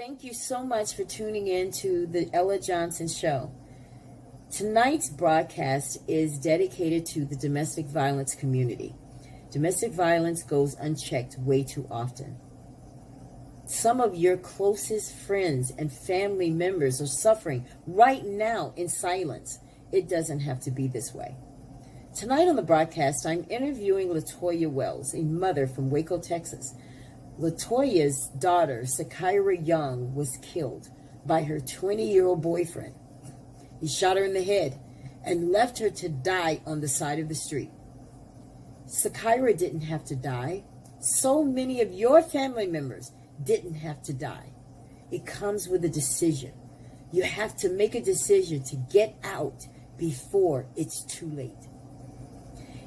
Thank you so much for tuning in to the Ella Johnson Show. Tonight's broadcast is dedicated to the domestic violence community. Domestic violence goes unchecked way too often. Some of your closest friends and family members are suffering right now in silence. It doesn't have to be this way. Tonight on the broadcast, I'm interviewing Latoya Wells, a mother from Waco, Texas. Latoya's daughter, Sakyra Young, was killed by her 20-year-old boyfriend. He shot her in the head and left her to die on the side of the street. Sakyra didn't have to die. So many of your family members didn't have to die. It comes with a decision. You have to make a decision to get out before it's too late.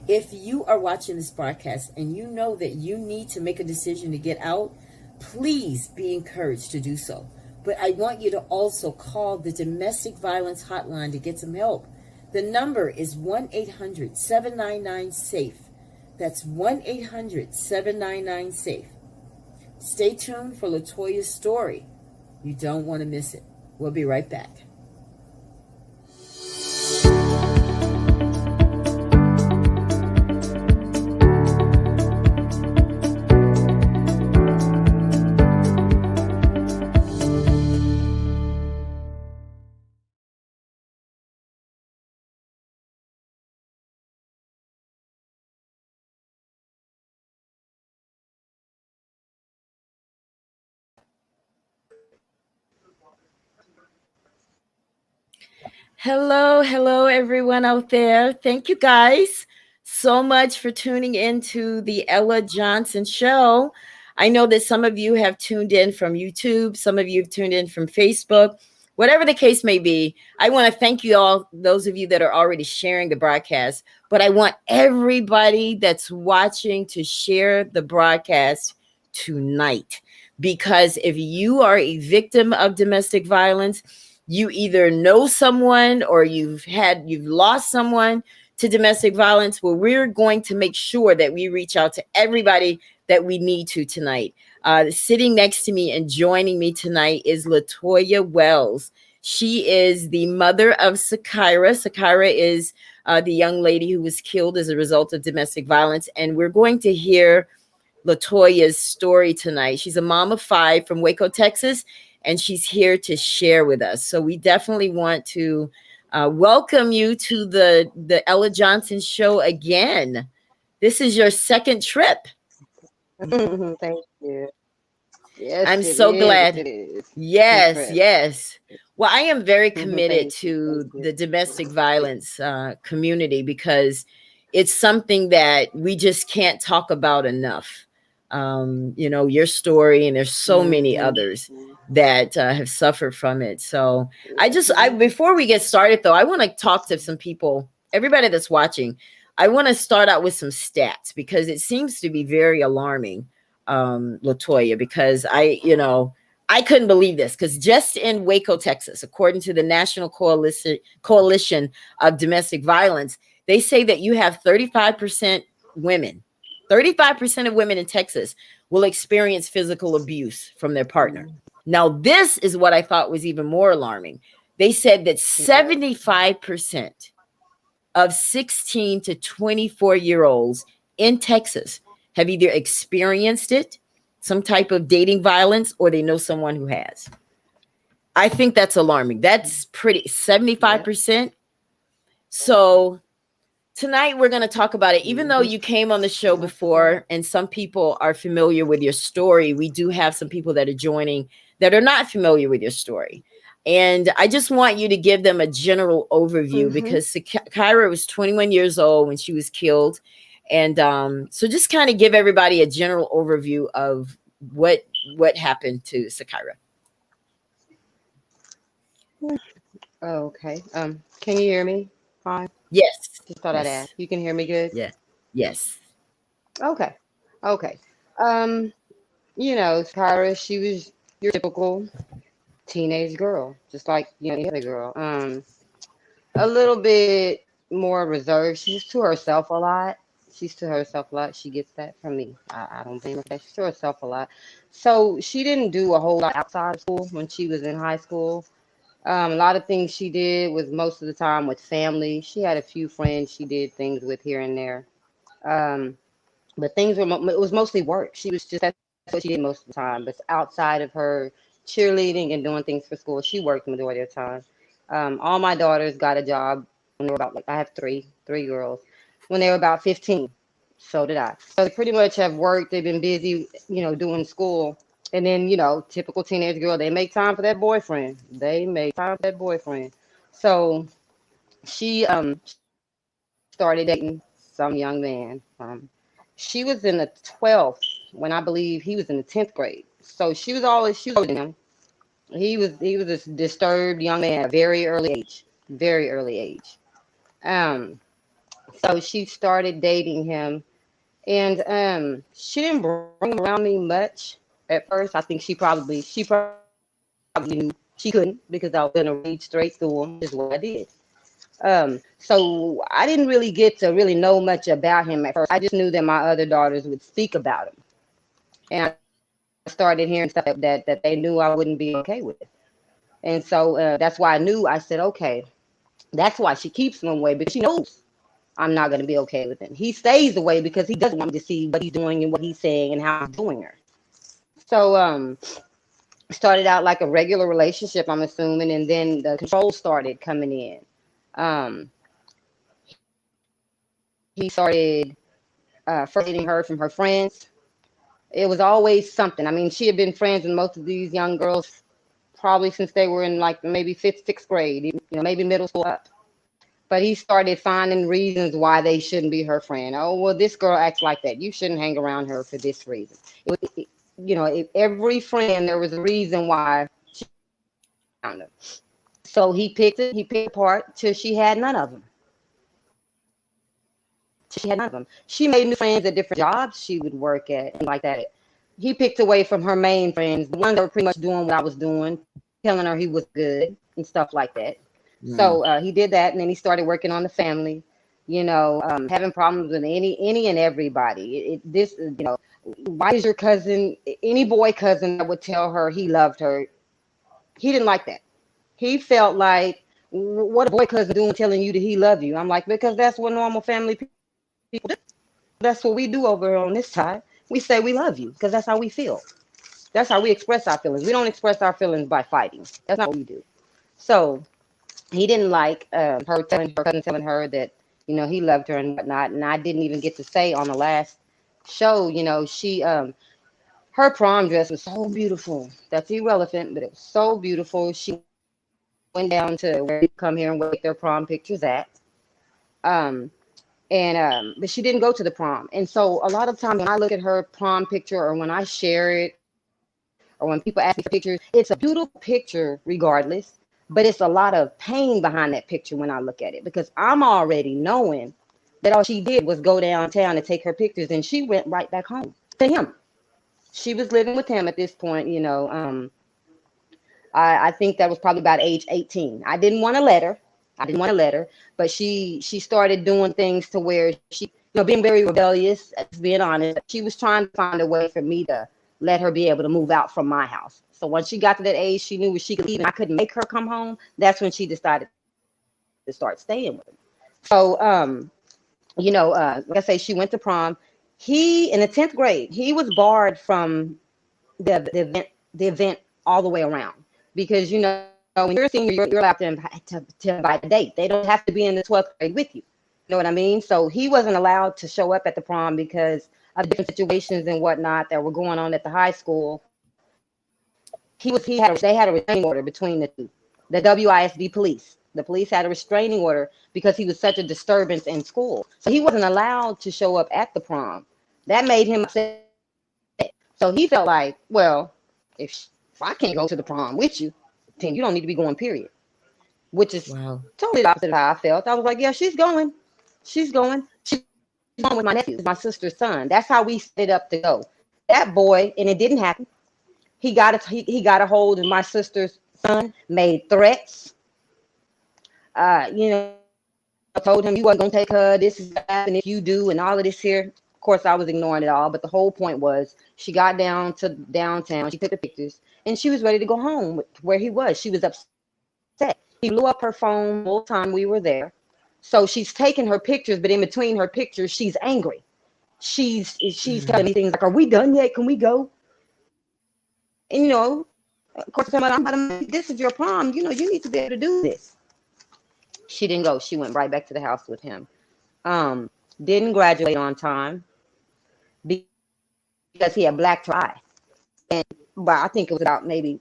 If you are watching this broadcast and you know that you need to make a decision to get out, please be encouraged to do so. But I want you to also call the domestic violence hotline to get some help. The number is 1-800-799-SAFE. That's 1-800-799-SAFE. Stay tuned for Latoya's story. You don't want to miss it. We'll be right back. Hello, everyone out there. Thank you guys so much for tuning in to the Ella Johnson Show. I know that some of you have tuned in from YouTube, some of you have tuned in from Facebook. Whatever the case may be, I want to thank you all, those of you that are already sharing the broadcast. But I want everybody that's watching to share the broadcast tonight. Because if you are a victim of domestic violence, you either know someone or you've lost someone to domestic violence. Well, we're going to make sure that we reach out to everybody that we need to tonight. Sitting next to me and joining me tonight is Latoya Wells. She is the mother of Sakyra. Sakyra is the young lady who was killed as a result of domestic violence. And we're going to hear Latoya's story tonight. She's a mom of 5 from Waco, Texas, and she's here to share with us. So we definitely want to welcome you to the Ella Johnson Show again. This is your second trip. Thank you. Yes, I'm so glad. It is. Yes. Well, I am very committed to the domestic violence community because it's something that we just can't talk about enough. Your story, and there's so many others that have suffered from it. So before we get started though, I want to talk to some people, everybody that's watching. I want to start out with some stats because it seems to be very alarming, Latoya, because I couldn't believe this, because just in Waco, Texas, according to the National Coalition of Domestic Violence, they say that you have 35% women. 35% of women in Texas will experience physical abuse from their partner. Now, this is what I thought was even more alarming. They said that 75% of 16 to 24-year-olds in Texas have either experienced it, some type of dating violence, or they know someone who has. I think that's alarming. That's pretty, 75%. So tonight we're going to talk about it. Even though you came on the show before and some people are familiar with your story, we do have some people that are joining that are not familiar with your story. And I just want you to give them a general overview because Sakyra was 21 years old when she was killed. And so just kind of give everybody a general overview of what happened to Sakyra. Okay. Can you hear me? Fine. Yes. Just thought I'd ask. You can hear me good? Yeah. Yes. Okay. Sakyra, she was your typical teenage girl, just like any other girl. A little bit more reserved. She's to herself a lot. She's to herself a lot. She gets that from me. I don't blame her for that. She's to herself a lot. So she didn't do a whole lot outside of school when she was in high school. A lot of things she did was most of the time with family. She had a few friends she did things with here and there. Um, but things were it was mostly work. She was just that's what she did most of the time. But outside of her cheerleading and doing things for school, she worked the majority of the time. All my daughters got a job when they were about like I have three girls when they were about 15. So did I. So they pretty much have worked. They've been busy, doing school. And then, typical teenage girl, they make time for that boyfriend. They make time for that boyfriend. So she started dating some young man. She was in the 12th when I believe he was in the 10th grade. So she was older than him. He was a disturbed young man at a very early age. Um, so she started dating him, and she didn't bring him around me much at first. I think she probably knew she couldn't because I was gonna read straight through him, which is what I did. So I didn't really get to really know much about him at first. I just knew that my other daughters would speak about him, and I started hearing stuff that they knew I wouldn't be okay with. And so that's why I knew. I said, okay, that's why she keeps him away because she knows I'm not going to be okay with him. He stays away because he doesn't want me to see what he's doing and what he's saying and how he's doing her. So started out like a regular relationship, I'm assuming, and then the control started coming in. Um, he started first dating her from her friends. It was always something. I mean, she had been friends with most of these young girls probably since they were in like maybe fifth, sixth grade, maybe middle school up. But he started finding reasons why they shouldn't be her friend. Oh, well, this girl acts like that. You shouldn't hang around her for this reason. Every friend, there was a reason why she found her. So he picked apart till she had none of them. She made new friends at different jobs she would work at and like that. He picked away from her main friends, the ones that were pretty much doing what I was doing, telling her he was good and stuff like that. Mm. So he did that, and then he started working on the family. Having problems with any and everybody. Why is your cousin, any boy cousin that would tell her he loved her? He didn't like that. He felt like, what a boy cousin doing telling you that he loved you? I'm like, because that's what normal family people do. That's what we do over on this side. We say we love you because that's how we feel. That's how we express our feelings. We don't express our feelings by fighting. That's not what we do. So he didn't like her telling her that he loved her and whatnot. And I didn't even get to say on the last show. She her prom dress was so beautiful. That's irrelevant, but it was so beautiful. She went down to where they come here and take their prom pictures at. Um, but she didn't go to the prom. And so a lot of times when I look at her prom picture or when I share it or when people ask me for pictures, it's a beautiful picture regardless, but it's a lot of pain behind that picture when I look at it because I'm already knowing that all she did was go downtown and take her pictures and she went right back home to him. She was living with him at this point, I think that was probably about age 18. I didn't want to let her. But she started doing things to where she, being very rebellious, being honest. She was trying to find a way for me to let her be able to move out from my house. So once she got to that age, she knew where she could leave, and I couldn't make her come home. That's when she decided to start staying with him. So, like I say, she went to prom. He in the 10th grade, he was barred from the event all the way around because when you're a senior, you're allowed to invite a date. They don't have to be in the 12th grade with you. You know what I mean? So he wasn't allowed to show up at the prom because of different situations and whatnot that were going on at the high school. They had a restraining order between the two. The WISD police. The police had a restraining order because he was such a disturbance in school. So he wasn't allowed to show up at the prom. That made him upset. So he felt like, well, if I can't go to the prom with you, then you don't need to be going, period. Which is Wow. totally the opposite of how I felt. I was like, yeah, she's going. She's going. She's going with my nephew, my sister's son. That's how we set it up to go. That boy, and it didn't happen. He got a hold of my sister's son, made threats. He told him you wasn't gonna take her. This is what happened if you do, and all of this here. Of course, I was ignoring it all, but the whole point was she got down to downtown. She took the pictures, and she was ready to go home where he was. She was upset. He blew up her phone the whole time we were there. So she's taking her pictures, but in between her pictures, she's angry. She's telling me things like, "Are we done yet? Can we go?" And of course, this is your prom. You need to be able to do this. She didn't go. She went right back to the house with him. Didn't graduate on time because he had black tie. But I think it was about maybe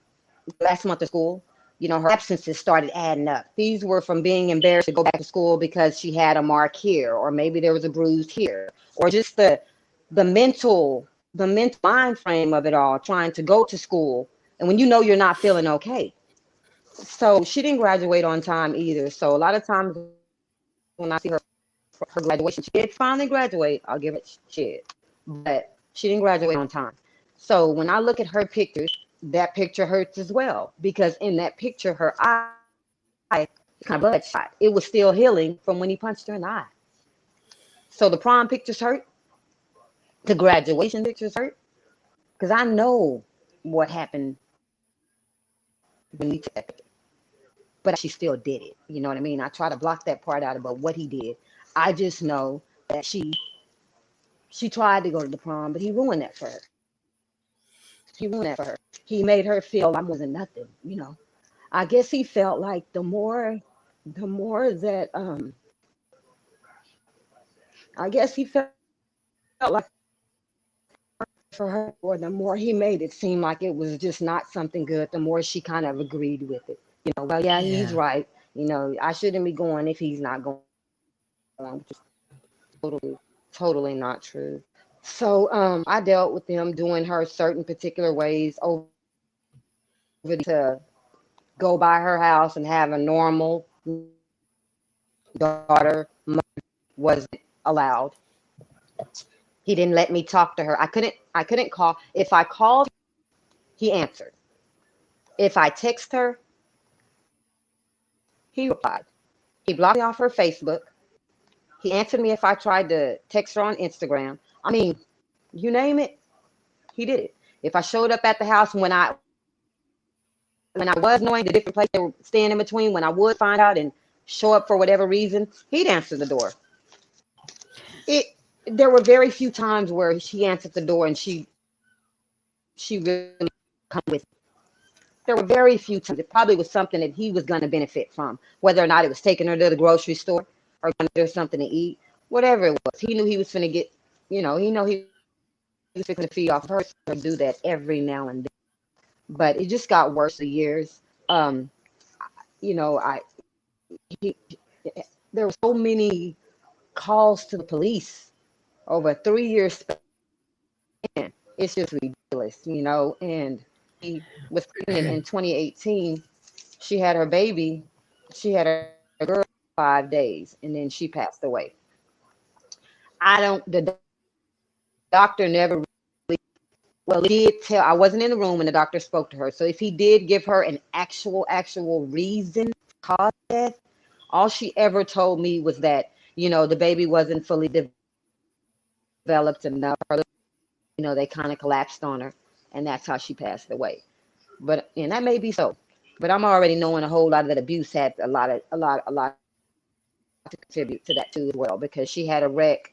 last month of school. Her absences started adding up. These were from being embarrassed to go back to school because she had a mark here, or maybe there was a bruise here, or just the mental mind frame of it all, trying to go to school, and when you're not feeling okay. So she didn't graduate on time either. So a lot of times when I see her graduation, she did finally graduate. I'll give it shit, but she didn't graduate on time. So when I look at her pictures, that picture hurts as well, because in that picture, her eye kind of bloodshot. It was still healing from when he punched her in the eye. So the prom pictures hurt. The graduation pictures hurt, because I know what happened when he took it. But she still did it. You know what I mean? I try to block that part out about what he did. I just know that she tried to go to the prom, but he ruined that for her. He made her feel I wasn't nothing. I guess he felt like the more that I guess he felt like for her, or the more he made it seem like it was just not something good, the more she kind of agreed with it. Well, yeah, he's right. I shouldn't be going if he's not going, which is totally not true. So I dealt with them doing her certain particular ways over to go by her house and have a normal daughter. Wasn't allowed. He didn't let me talk to her. I couldn't call. If I called, he answered. If I text her, he replied. He blocked me off her Facebook. He answered me if I tried to text her on Instagram. I mean, you name it, he did it. If I showed up at the house when I was knowing the different place they were staying in between, when I would find out and show up for whatever reason, he'd answer the door. There were very few times where she answered the door and she really come with me. There were very few times. It probably was something that he was going to benefit from, whether or not it was taking her to the grocery store or going to do something to eat, whatever it was. He knew he was going to get, he was going to feed off her, so do that every now and then. But it just got worse the years. There were so many calls to the police over a 3-year span. It's just ridiculous, and he was pregnant in 2018. She had her baby. She had her girl 5 days, and then she passed away. The doctor never really, well, he did tell, I wasn't in the room when the doctor spoke to her. So if he did give her an actual reason to cause death, all she ever told me was that, the baby wasn't fully developed enough. They kind of collapsed on her, and that's how she passed away. And that may be so, but I'm already knowing a whole lot of that abuse had a lot to contribute to that too as well, because she had a wreck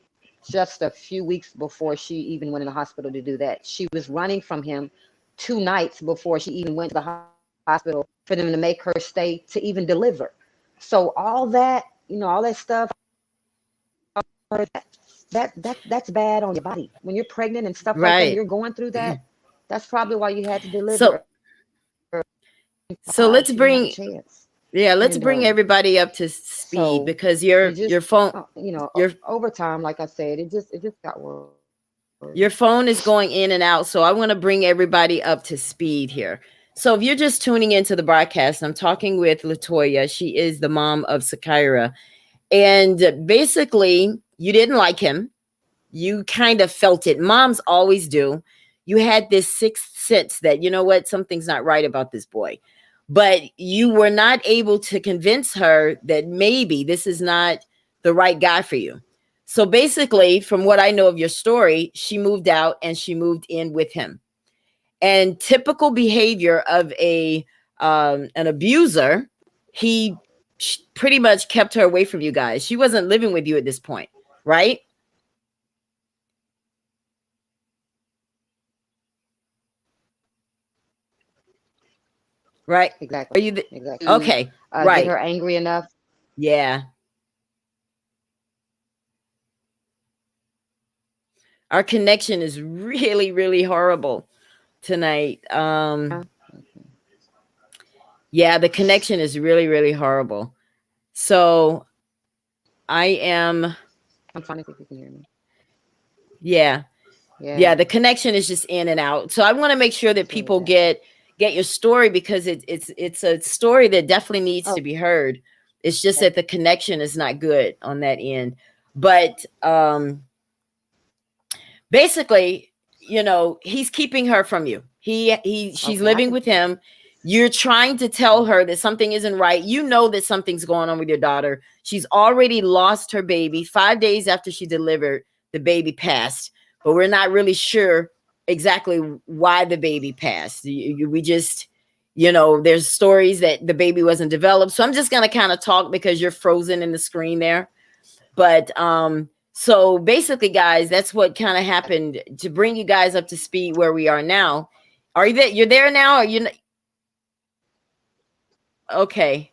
just a few weeks before she even went in the hospital to do that. She was running from him 2 nights before she even went to the hospital for them to make her stay to even deliver. So all that, all that stuff, that's bad on your body. When you're pregnant and stuff like that, you're going through that. That's probably why you had to deliver. So let's bring everybody up to speed, because your phone, over time, like I said, it just got worse. Your phone is going in and out, so I want to bring everybody up to speed here. So if you're just tuning into the broadcast, I'm talking with Latoya. She is the mom of Sakyra, and basically, you didn't like him. You kind of felt it. Moms always do. You had this sixth sense that, something's not right about this boy. But you were not able to convince her that maybe this is not the right guy for you. So basically, from what I know of your story, she moved out and she moved in with him. And typical behavior of a an abuser, he pretty much kept her away from you guys. She wasn't living with you at this point, right? Right? Exactly. Are you Exactly. okay? Get Right. her angry enough. Yeah. Our connection is really, really horrible tonight. Yeah, the connection is really, really horrible. So I am, I'm trying to see if you can hear me. yeah, Yeah. yeah. The connection is just in and out. So I want to make sure that It's really people bad. get your story because it's a story that definitely needs to Oh, be heard. It's just that the connection is not good on that end. But basically, he's keeping her from you. She's okay. I living can. with him. You're trying to tell her that something isn't right. You know that something's going on with your daughter. She's already lost her baby. 5 days after she delivered, the baby passed, but we're not really sure exactly why the baby passed. We just, there's stories that the baby wasn't developed. So I'm just going to kind of talk because you're frozen in the screen there. But so basically, guys, that's what kind of happened to bring you guys up to speed where we are now. Are you there? You're there now? Are you okay?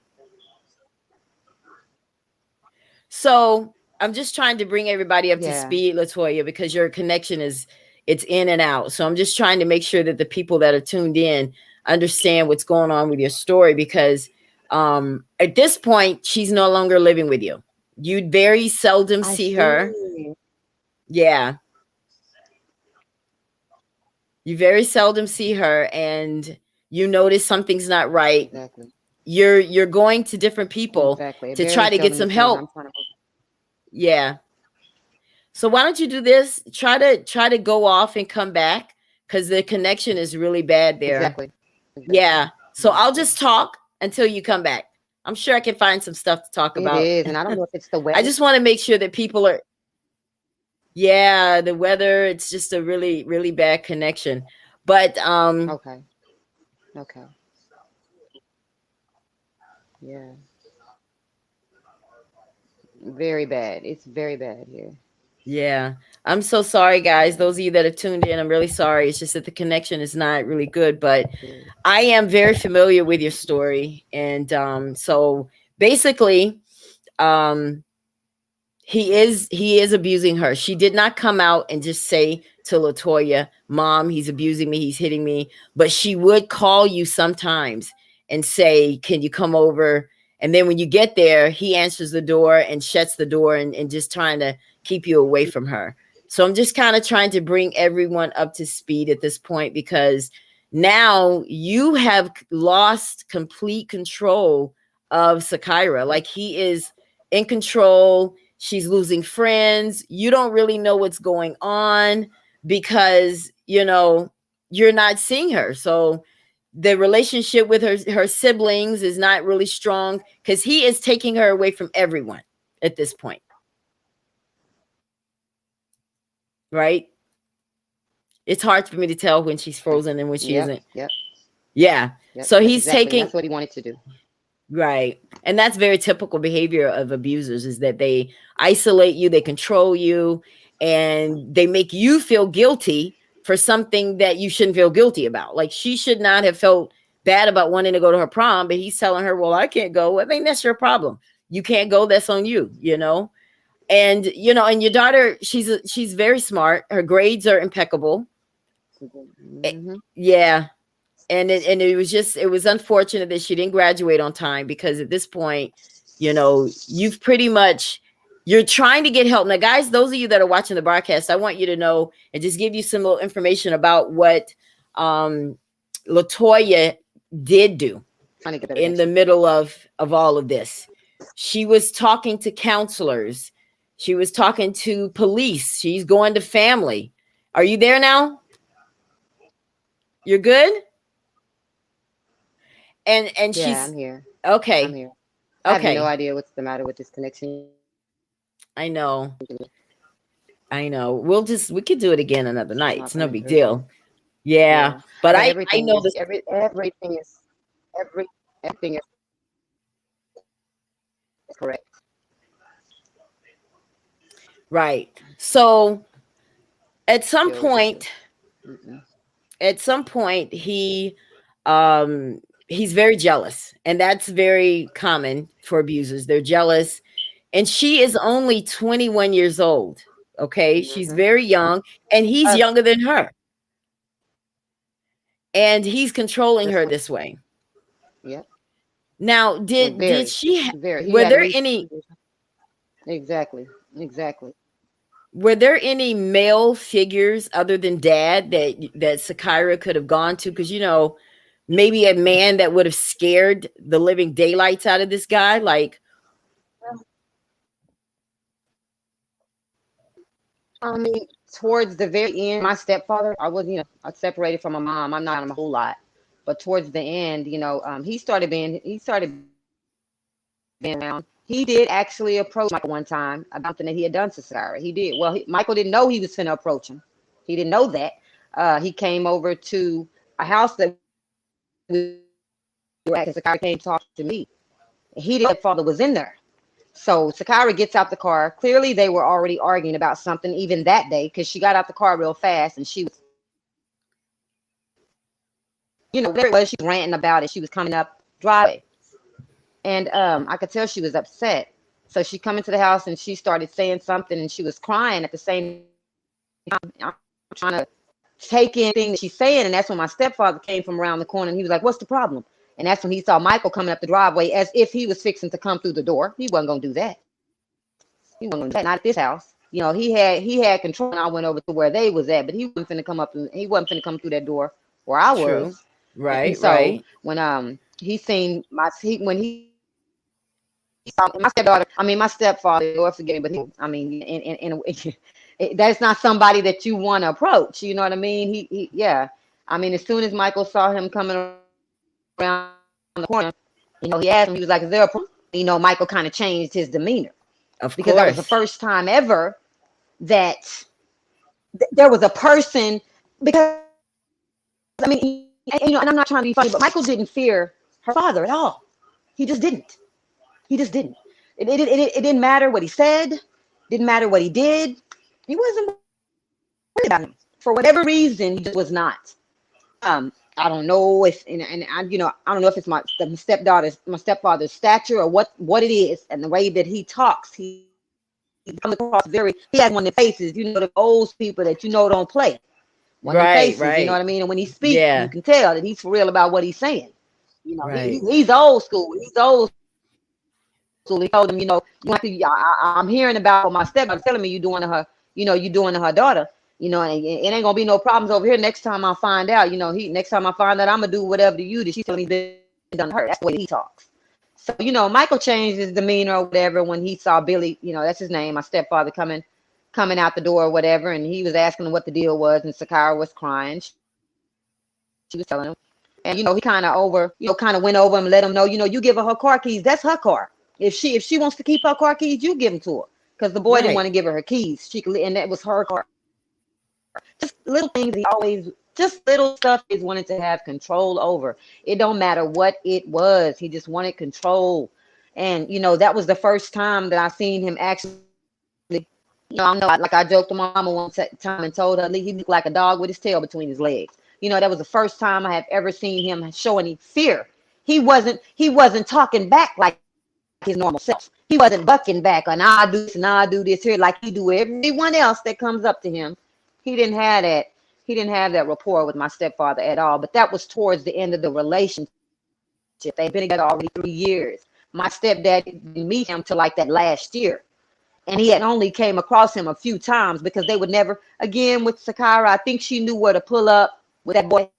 So I'm just trying to bring everybody up to Yeah. speed, Latoya, because your connection it's in and out. So I'm just trying to make sure that the people that are tuned in understand what's going on with your story because at this point she's no longer living with you. You very seldom I see her. see. Yeah. You very seldom see her and you notice something's not right. Exactly. You're going to different people Exactly. to Very try to get seldom you some see her. help. I'm trying to. Yeah. So why don't you do this? Try to go off and come back cuz the connection is really bad there. Exactly. Yeah. Exactly. So I'll Exactly. just talk until you come back. I'm sure I can find some stuff to talk It about. is, and I don't know if it's the I weather. just want to make sure that people are yeah, the weather, it's just a really really bad connection. But Okay. Okay. Yeah. Very bad. It's very bad here. yeah. I'm so sorry, guys. Yeah. Those of you that have tuned in, I'm really sorry. It's just that the connection is not really good, but Very. I am very familiar with your story. And so basically, um, he is abusing her. She did not come out and just say to Latoya, "Mom, he's abusing me, he's hitting me," but she would call you sometimes and say, "Can you come over?" And then when you get there, he answers the door and shuts the door and just trying to keep you away from her. So I'm just kind of trying to bring everyone up to speed at this point because now you have lost complete control of Sakyra. Like he is in control. She's losing friends. You don't really know what's going on because, you're not seeing her. So the relationship with her siblings is not really strong because he is taking her away from everyone at this point, right? It's hard for me to tell when she's frozen and when she Yep. isn't. Yep. Yeah. Yep. So Yep. he's Exactly. And taking that's what he wanted to do. right. And that's very typical behavior of abusers is that they isolate you, they control you, and they make you feel guilty for something that you shouldn't feel guilty about. Like she should not have felt bad about wanting to go to her prom, but he's telling her, "Well, I can't go." I mean, that's your problem. You can't go, that's on you. And your daughter, she's very smart. Her grades are impeccable. Eh, Hmm. Yeah, and it was unfortunate that she didn't graduate on time because at this point, you've pretty much you're trying to get help. Now, guys, those of you that are watching the broadcast, I want you to know and just give you some little information about what um Latoya did do Trying to get better in the connection. middle of all of this. She was talking to counselors. She was talking to police. She's going to family. Are you there now? You're good? And Yeah, I'm she's here. I'm okay. here. I have no Okay. idea what's the matter with this connection. I know. I know. We could do it again another It's night. not It's no gonna big hurt. deal. Yeah. Yeah, But but I everything know is this. everything is every everything is correct. Right. So at some Still with you. point, Mm-mm. he he's very jealous, and that's very common for abusers. They're jealous, and she is only 21 years old. Okay, she's Mm-hmm. very young, and he's Uh, younger than her, and he's controlling that's her what. this way. Yep. Now, did Very, she very. He were had at there least any exactly, exactly. were there any male figures other than dad that Sakyra could have gone to? Because maybe a man that would have scared the living daylights out of this guy. Like, I mean, towards the very end, my stepfather, I was, I separated from my mom. I'm not on a whole lot, but towards the end, he started being around. He did actually approach Michael one time about something that he had done to Sarah. He did. Well, Michael didn't know he was finna approach him. He didn't know that. He came over to a house that we were at, because Sakyra came to talk to me. He didn't know father was in there. So Sakyra gets out the car. Clearly, they were already arguing about something even that day, because she got out the car real fast and she was, whatever it was, she was ranting about it. She was coming up driveway, and I could tell she was upset. So she come into the house and she started saying something, and she was crying at the same time. I'm trying to take in things that she's saying, and that's when my stepfather came from around the corner, and he was like, "What's the problem?" And that's when he saw Michael coming up the driveway as if he was fixing to come through the door. He wasn't gonna do that. He wasn't gonna do that. Not at this house. He had control, and I went over to where they was at, but he wasn't finna come up. He wasn't finna come through that door where I true, was. And right, so right, when he seen when he saw my stepdaughter, I mean my stepfather, Lord forgive me, but I mean, that's not somebody that you want to approach. You know what I mean? Yeah. I mean, as soon as Michael saw him coming around the corner, he asked him. He was like, "Is there a problem?" Michael kind of changed his demeanor, of because that was the course, first time ever that there was a person. Because I mean, and I'm not trying to be funny, but Michael didn't fear her father at all. He just didn't. He just didn't. It didn't matter what he said. Didn't matter what he did. He wasn't worried about him for whatever reason. He just was not. I don't know if, and I don't know if it's my stepfather's stature, or what it is, and the way that he talks. He comes across he has one of the faces, the old people that don't play. One of them right, faces, you know what right, I mean? And when he speaks, you yeah, can tell that he's for real about what he's saying. right, He's old school. He's old school. He told him, you have to, I'm hearing about what my stepmother telling me you doing to her, you doing to her daughter. And it ain't gonna be no problems over here next time I find out. Next time I find out, I'm gonna do whatever to you that she's telling me been done to her. That's the way he talks. So, Michael changed his demeanor or whatever when he saw Billy, that's his name, my stepfather coming out the door or whatever, and he was asking him what the deal was, and Sakyra was crying. She was telling him. And he kind of went over and let him know, you give her car keys. That's her car. If she wants to keep her car keys, you give them to her. Because the boy didn't want right. to give her keys. She could, and that was her car. Just little things just little stuff he wanted to have control over. It don't matter what it was. He just wanted control. And that was the first time that I seen him actually. I know, like I joked to my mama one time and told her he looked like a dog with his tail between his legs. That was the first time I have ever seen him show any fear. He wasn't talking back like his normal self. He wasn't bucking back and I do this and I do this here like he do everyone else that comes up to him. He didn't have that. He didn't have that rapport with my stepfather at all. But that was towards the end of the relationship. They've been together already 3 years. My stepdad didn't meet him till like that last year. And he had only came across him a few times because they would never, again, with Sakyra, I think she knew where to pull up with that boy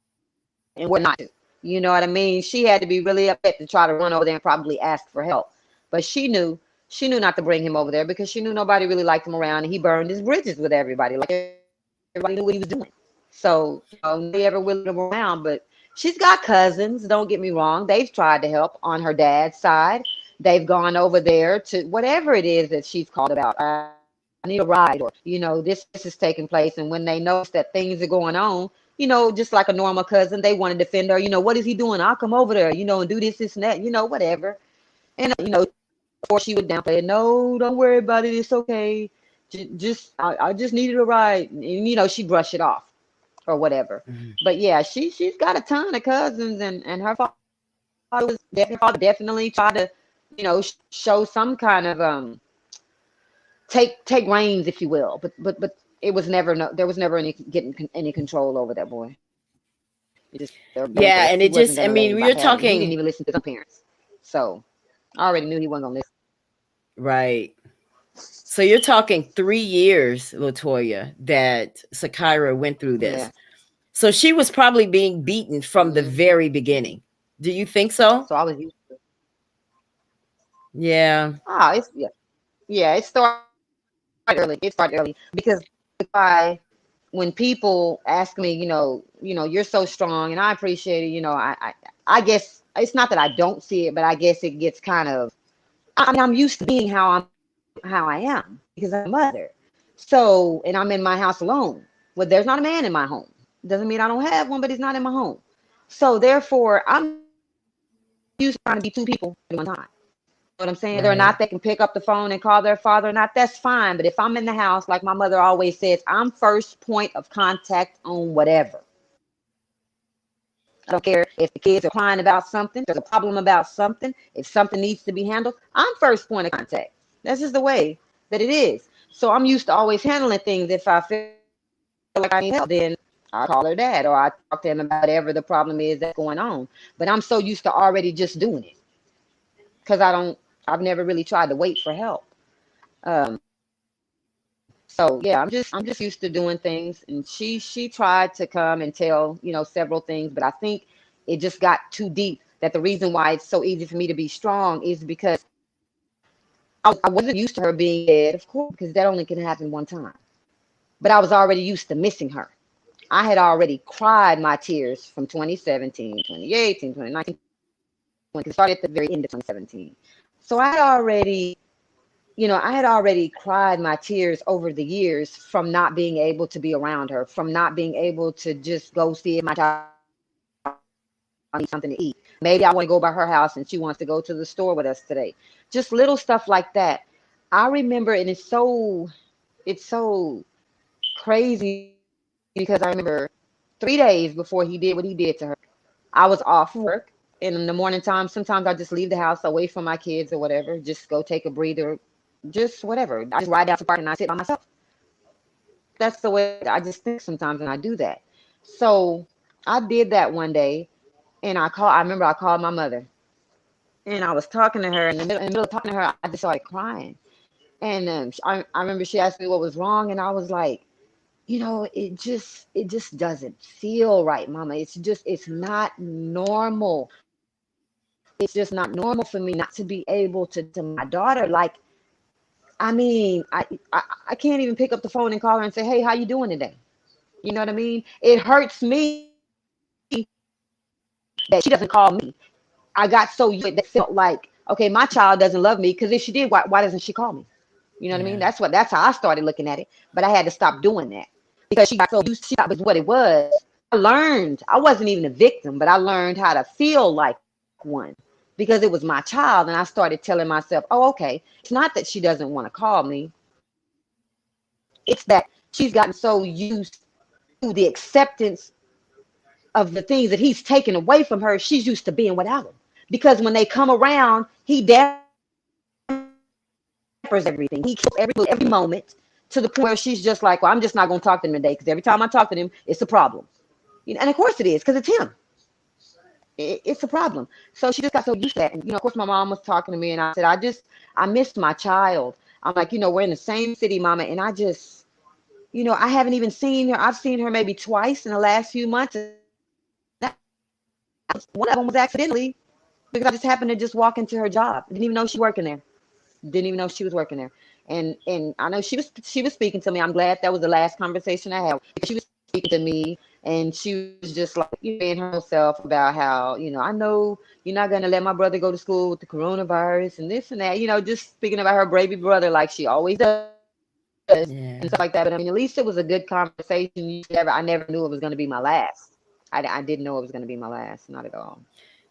and where not to. You know what I mean? She had to be really upset to try to run over there and probably ask for help. But she knew not to bring him over there because she knew nobody really liked him around, and he burned his bridges with everybody. Like everybody knew what he was doing. So they ever willed him around. But she's got cousins, don't get me wrong. They've tried to help on her dad's side. they've gone over there to whatever it is that she's called about. I need a ride, or this is taking place. And when they notice that things are going on, just like a normal cousin, they want to defend her. What is he doing? I'll come over there, and do this and that, whatever. And before she would downplay it, no, don't worry about it, it's okay. I just needed a ride, and she brushed it off or whatever. Mhm. But yeah, she's got a ton of cousins, and her father definitely tried to, show some kind of take reins, if you will. But it was never there was never any getting any control over that boy. It just Yeah, and he it wasn't just, I gonna let mean, anybody you're have it. He didn't talking, even listen to his parents, so I already knew he wasn't gonna listen. right. So you're talking 3 years, Latoya, that Sakyra went through Yeah. this. So she was probably being beaten from the Hmm. very beginning. Do you think so? So I was used to. Yeah. It's yeah. It started early. It started early because I when people ask me, you're so strong, and I appreciate it. I guess it's not that I don't see it, but I guess it gets kind of. I mean, I'm used to being how I am because I'm a mother. So, and I'm in my house alone. Well, there's not a man in my home. Doesn't mean I don't have one, but he's not in my home. So therefore, I'm used to trying to be two people at one time. What I'm saying, whether or Right. not they can pick up the phone and call their father or not, that's fine. But if I'm in the house, like my mother always says, I'm first point of contact on whatever. I don't care if the kids are crying about something, there's a problem about something, if something needs to be handled, I'm first point of contact. That's just the way that it is. So I'm used to always handling things. If I feel like I need help, then I call her dad or I talk to him about whatever the problem is that's going on. But I'm so used to already just doing it because I've never really tried to wait for help. Um, so yeah, I'm just used to doing things. And she tried to come and tell, several things, but I think it just got too deep. That the reason why it's so easy for me to be strong is because I wasn't used to her being dead, of course, because that only can happen one time. But I was already used to missing her. I had already cried my tears from 2017, 2018, 2019, when it started at the very end of 2017. So I had already cried my tears over the years from not being able to be around her, from not being able to just go see if my child needs something to eat. Maybe I want to go by her house and she wants to go to the store with us today. Just little stuff like that. I remember, and it's so crazy because I remember 3 days before he did what he did to her. I was off work, and in the morning time, sometimes I just leave the house away from my kids or whatever, just go take a breather, just whatever. I just ride down to the park and I sit by myself. That's the way I just think sometimes, and I do that. So I did that one day, and I remember I called my mother, and I was talking to her. In the middle of talking to her, I just started crying. And I remember she asked me what was wrong, and I was like, it just doesn't feel right, Mama. It's not normal. It's just not normal for me not to be able to my daughter. Like, I mean, I can't even pick up the phone and call her and say, hey, how you doing today? You know what I mean? It hurts me that she doesn't call me. I got so used to it that felt like, okay, my child doesn't love me, because if she did, why doesn't she call me? You know what I mean? Yeah. That's how I started looking at it. But I had to stop doing that because she got so used. She thought it was what it was. I learned. I wasn't even a victim, but I learned how to feel like one because it was my child, and I started telling myself, "Oh, okay. It's not that she doesn't want to call me. It's that she's gotten so used to the acceptance of the things that he's taken away from her. She's used to being without him because when they come around, he everything. He kills every moment to the point where she's just like, well, I'm just not going to talk to him today because every time I talk to him, it's a problem. And of course it is because it's him. It's a problem. So she just got so used to that. And, of course, my mom was talking to me and I said, I missed my child. I'm like, we're in the same city, Mama. And I just, I haven't even seen her. I've seen her maybe twice in the last few months. And one of them was accidentally because I just happened to just walk into her job. Didn't even know she was working there. Didn't even know she was working there. And I know she was speaking to me. I'm glad that was the last conversation I had. She was speaking to me, and she was just like, being herself about how, I know you're not going to let my brother go to school with the coronavirus and this and that, just speaking about her baby brother like she always does and stuff like that. Yeah. But I mean, at least it was a good conversation. I never knew it was going to be my last. I didn't know it was going to be my last, not at all.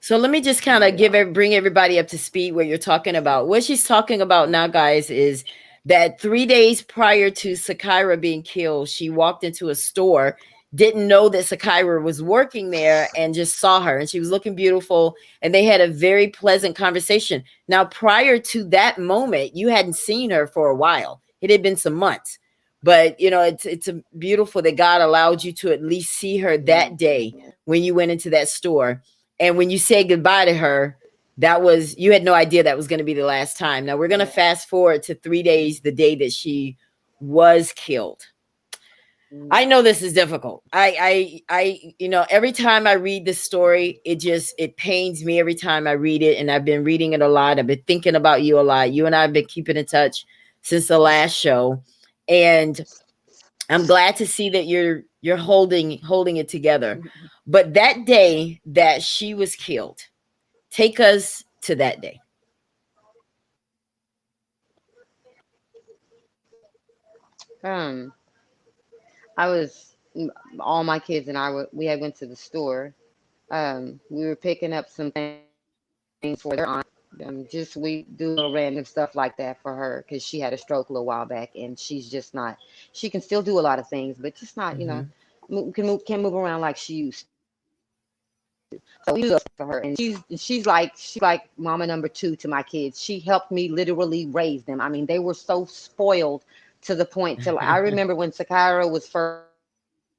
So let me just kind Not of at all. bring everybody up to speed what you're talking about. What she's talking about now, guys, is that 3 days prior to Sakyra being killed, she walked into a store, didn't know that Sakyra was working there, and just saw her. And she was looking beautiful. And they had a very pleasant conversation. Now, prior to that moment, you hadn't seen her for a while. It had been some months. But it's a beautiful that God allowed you to at least see her that day when you went into that store. And when you said goodbye to her, that was, you had no idea that was going to be the last time. Now we're going to fast forward to 3 days, the day that she was killed. I know this is difficult. Every time I read this story, it pains me every time I read it. And I've been reading it a lot. I've been thinking about you a lot. You and I have been keeping in touch since the last show. And I'm glad to see that you're holding it together. But that day that she was killed, take us to that day. Um, I was all my kids and we had went to the store. We were picking up some things for their aunt. Just we do little random stuff like that for her because she had a stroke a little while back, and she's just not. She can still do a lot of things, but just not. Mm-hmm. Can't move around like she used to. So we do those things for her, and she's like mama number two to my kids. She helped me literally raise them. I mean, they were so spoiled to the point till I remember when Sakyra was first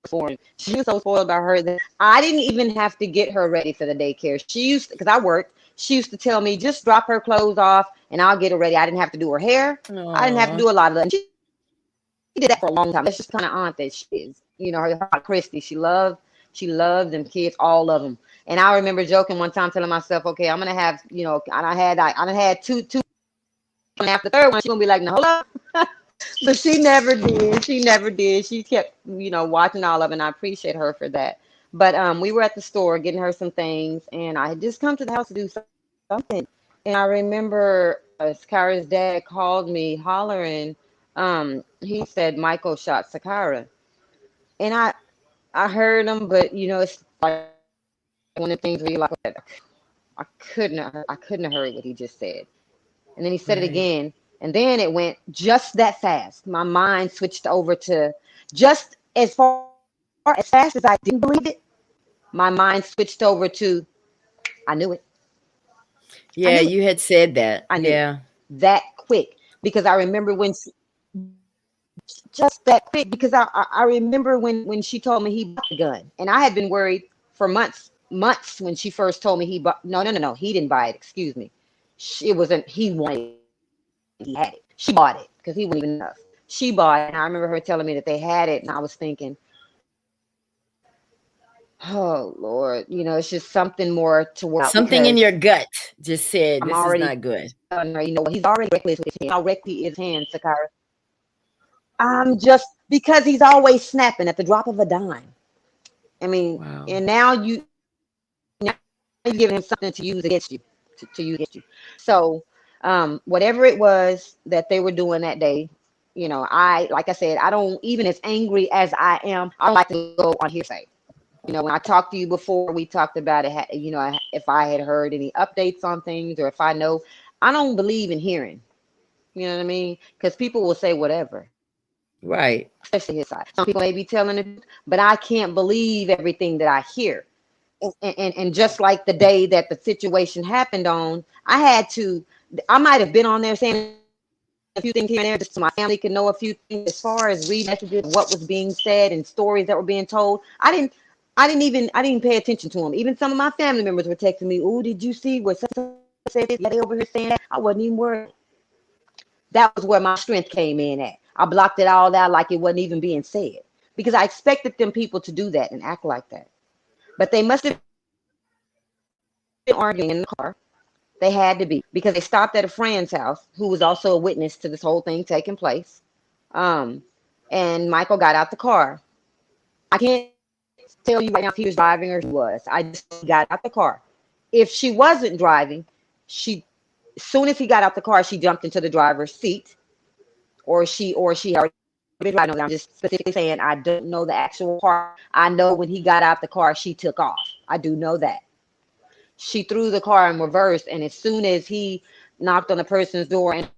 born. She was so spoiled by her that I didn't even have to get her ready for the daycare. She used because I worked. She used to tell me just drop her clothes off and I'll get her ready. I didn't have to do her hair. I didn't have to do Aw. a lot of that. And she did that for a long time. That's just kind of aunt that she is. Her aunt Christy. She loved them kids, all of them. And I remember joking one time, telling myself, "Okay, I'm gonna have, I done had two. And after the third one, she's gonna be like, no, hold up." But she never did. She never did. She kept, watching all of it, and I appreciate her for that. But we were at the store getting her some things, and I had just come to the house to do something. And I remember Sakyra's dad called me hollering. He said Michael shot Sakyra. And I heard him, but it's like one of the things where you're like, I couldn't have heard what he just said. And then he said it Right. again, and then it went just that fast. My mind switched over to just as far as fast as I didn't believe it. My mind switched over to I knew it. I Yeah, knew it. you had said that. I knew it Yeah. that quick because I remember when just that quick because I remember when she told me he bought the gun, and I had been worried for months when she first told me he bought. No, he didn't buy it. Excuse me. It wasn't. He wanted it. He had it. She bought it because he wasn't even enough. She bought it, and I remember her telling me that they had it, and I was thinking, oh Lord, it's just something more to worry about Something because in your gut just said I'm this is already not good. telling her, he's already reckless with his hand. How reckless is his hand, Sakyra? Just because he's always snapping at the drop of a dime. I mean, Wow. and now you're giving him something to use against you, to use against you. So, whatever it was that they were doing that day, like I said, I don't even as angry as I am. I don't like to go on hearsay. When I talked to you before, we talked about it. If I had heard any updates on things, or if I know, I don't believe in hearing. You know what I mean? Because people will say whatever, especially his Right. side. Some people may be telling the truth, but I can't believe everything that I hear. And just like the day that the situation happened on, I might have been on there saying a few things here and there just so my family could know a few things as far as read messages, what was being said, and stories that were being told. I didn't pay attention to them. Even some of my family members were texting me, "Oh, did you see what such and such said this? Yeah, they over here saying that." I wasn't even worried. That was where my strength came in at. I blocked it all out like it wasn't even being said because I expected them people to do that and act like that. But they must have been arguing in the car. They had to be because they stopped at a friend's house who was also a witness to this whole thing taking place. Um, and Michael got out the car. I can't tell you right now if he was driving or he was. I just know he got out the car. If she wasn't driving, she, as soon as he got out the car, she jumped into the driver's seat, or she already been driving. I'm just specifically saying I don't know the actual part. I know when he got out the car, she took off. I do know that. She threw the car in reverse, and as soon as he knocked on the person's door and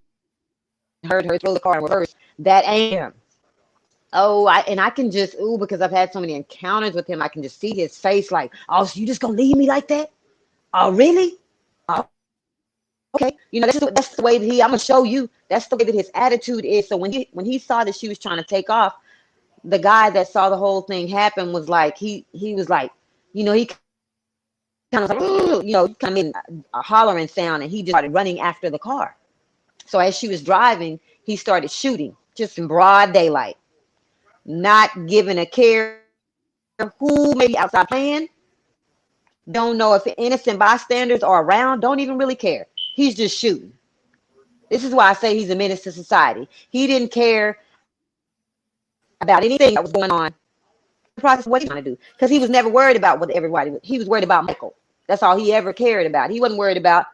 heard her throw the car in reverse, that ain't him. Oh, I can just, ooh, because I've had so many encounters with him, I can just see his face like, oh, so you just gonna leave me like that? Oh, really? Oh, okay. That's the way that I'm gonna show you. That's the way that his attitude is. So when he saw that she was trying to take off, the guy that saw the whole thing happen was like, he was like, he kind of like, kind of made a hollering sound, and he just started running after the car. So as she was driving, he started shooting just in broad daylight, not giving a care who may be outside playing. Don't know if innocent bystanders are around. Don't even really care. He's just shooting. This is why I say he's a menace to society. He didn't care about anything that was going on. The process, what he was trying to do, because he was never worried about what everybody. He was worried about Michael. That's all he ever cared about. He wasn't worried about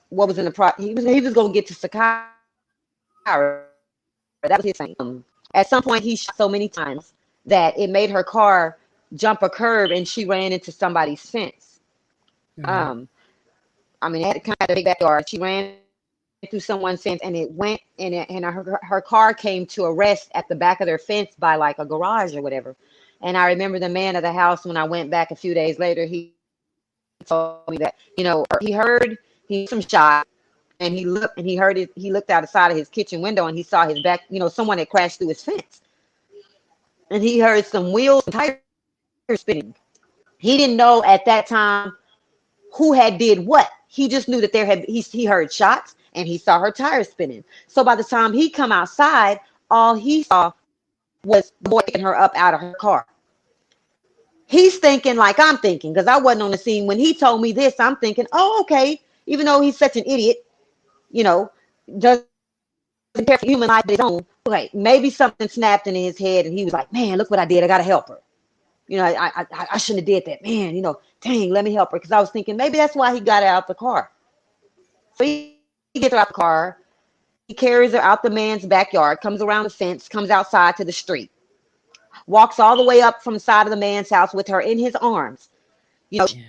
what was in the process. He was going to get to Sakyra. That was his thing. At some point, he shot so many times that it made her car jump a curb, and she ran into somebody's fence. Mhm. I mean, it had kind of a big backyard. She ran through someone's fence, and it went, and her car came to a rest at the back of their fence by like a garage or whatever. And I remember the man of the house, when I went back a few days later, he told me that, he heard some shots, and he looked, and he looked out the side of his kitchen window, and he saw his back, someone had crashed through his fence, and he heard some wheels and tires spinning. He didn't know at that time who had did what. He just knew that he heard shots, and he saw her tires spinning. So by the time he come outside, all he saw was the boy picking her up out of her car. He's thinking like I'm thinking, because I wasn't on the scene when he told me this. I'm thinking, oh, okay. Even though he's such an idiot, you know, doesn't care for human life of his own. Okay, maybe something snapped in his head, and he was like, "Man, look what I did! I gotta help her. I shouldn't have did that. Man, dang, let me help her." Because I was thinking maybe that's why he got her out the car. So he gets her out the car. He carries her out the man's backyard, comes around the fence, comes outside to the street, walks all the way up from the side of the man's house with her in his arms. You know, Yeah.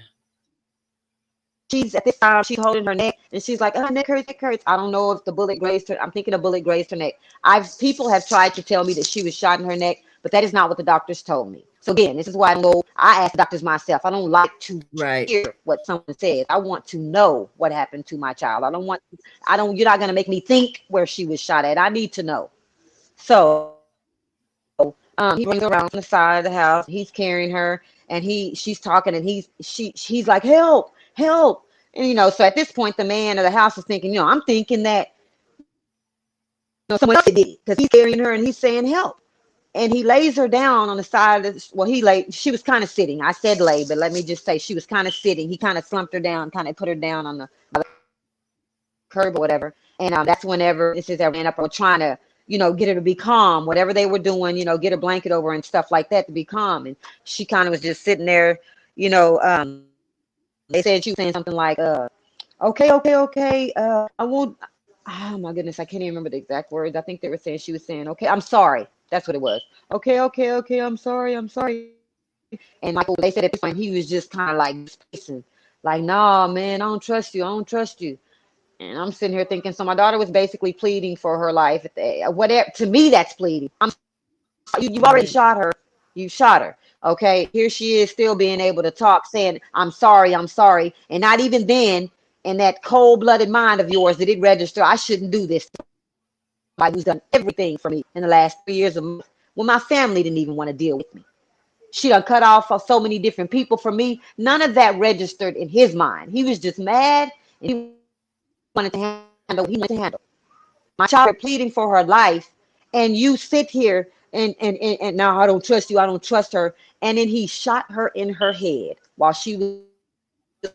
she's at this time, she's holding her neck, and she's like, "Oh, neck hurts, neck hurts." I don't know if the bullet grazed her. I'm thinking a bullet grazed her neck. People have tried to tell me that she was shot in her neck, but that is not what the doctors told me. So again, this is why I ask doctors myself. I don't like to Right. hear what someone says. I want to know what happened to my child. You're not going to make me think where she was shot at. I need to know. So he brings her around from the side of the house. He's carrying her, and she's talking, and he's like, "Help, help." And so at this point, the man of the house is thinking, I'm thinking that someone else did it, because he's carrying her and he's saying help. And he lays her down on the side of she was kind of sitting. I said lay, but let me just say she was kind of sitting. He kind of slumped her down, kind of put her down on the curb or whatever. And that's whenever this is, I ran up, or trying to, get her to be calm, whatever they were doing, get a blanket over and stuff like that to be calm. And she kind of was just sitting there, they said she was saying something like, okay, okay, okay. I won't. Oh my goodness, I can't even remember the exact words. I think they were saying, she was saying, "Okay, I'm sorry." That's what it was. "Okay, okay, okay. I'm sorry. I'm sorry." And Michael, they said at this point he was just kind of like pacing, like, "Nah, man, I don't trust you. I don't trust you." And I'm sitting here thinking, so my daughter was basically pleading for her life. Whatever, to me, that's pleading. You've already Right. shot her. You shot her. Okay, here she is still being able to talk, saying, I'm sorry, and not even then, in that cold-blooded mind of yours, did it register, I shouldn't do this to somebody who's done everything for me in the last 3 years of my life, when my family didn't even want to deal with me. She done cut off so many different people for me. None of that registered in his mind. He was just mad, and he wanted to handle. He wanted to handle. My child pleading for her life, and you sit here and now, I don't trust you. I don't trust her. And then he shot her in her head while she was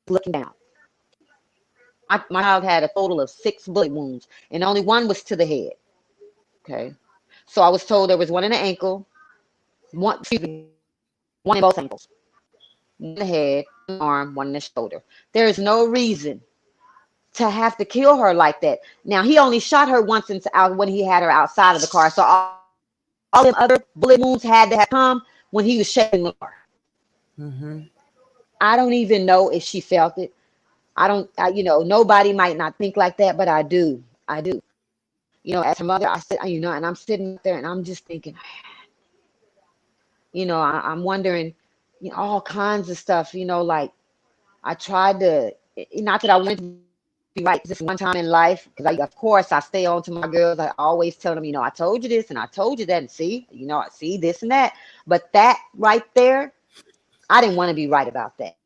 looking down. My child had a total of 6 bullet wounds, and only one was to the head. Okay. So I was told there was one in the ankle, One, excuse me, one in both ankles, one in the head, one in the arm, one in the shoulder. There is no reason to have to kill her like that. Now he only shot her once out when he had her outside of the car. So all them other bullet wounds had to have come when he was shaking the car. Mm-hmm. I don't even know if she felt it. Nobody might not think like that, but I do. I do. As her mother, and I'm sitting there and I'm just thinking, I'm wondering, all kinds of stuff, like I tried to, not that I wanted to be right just one time in life, because of course, I stay on to my girls. I always tell them, I told you this and I told you that, and see, I see this and that. But that right there, I didn't want to be right about that.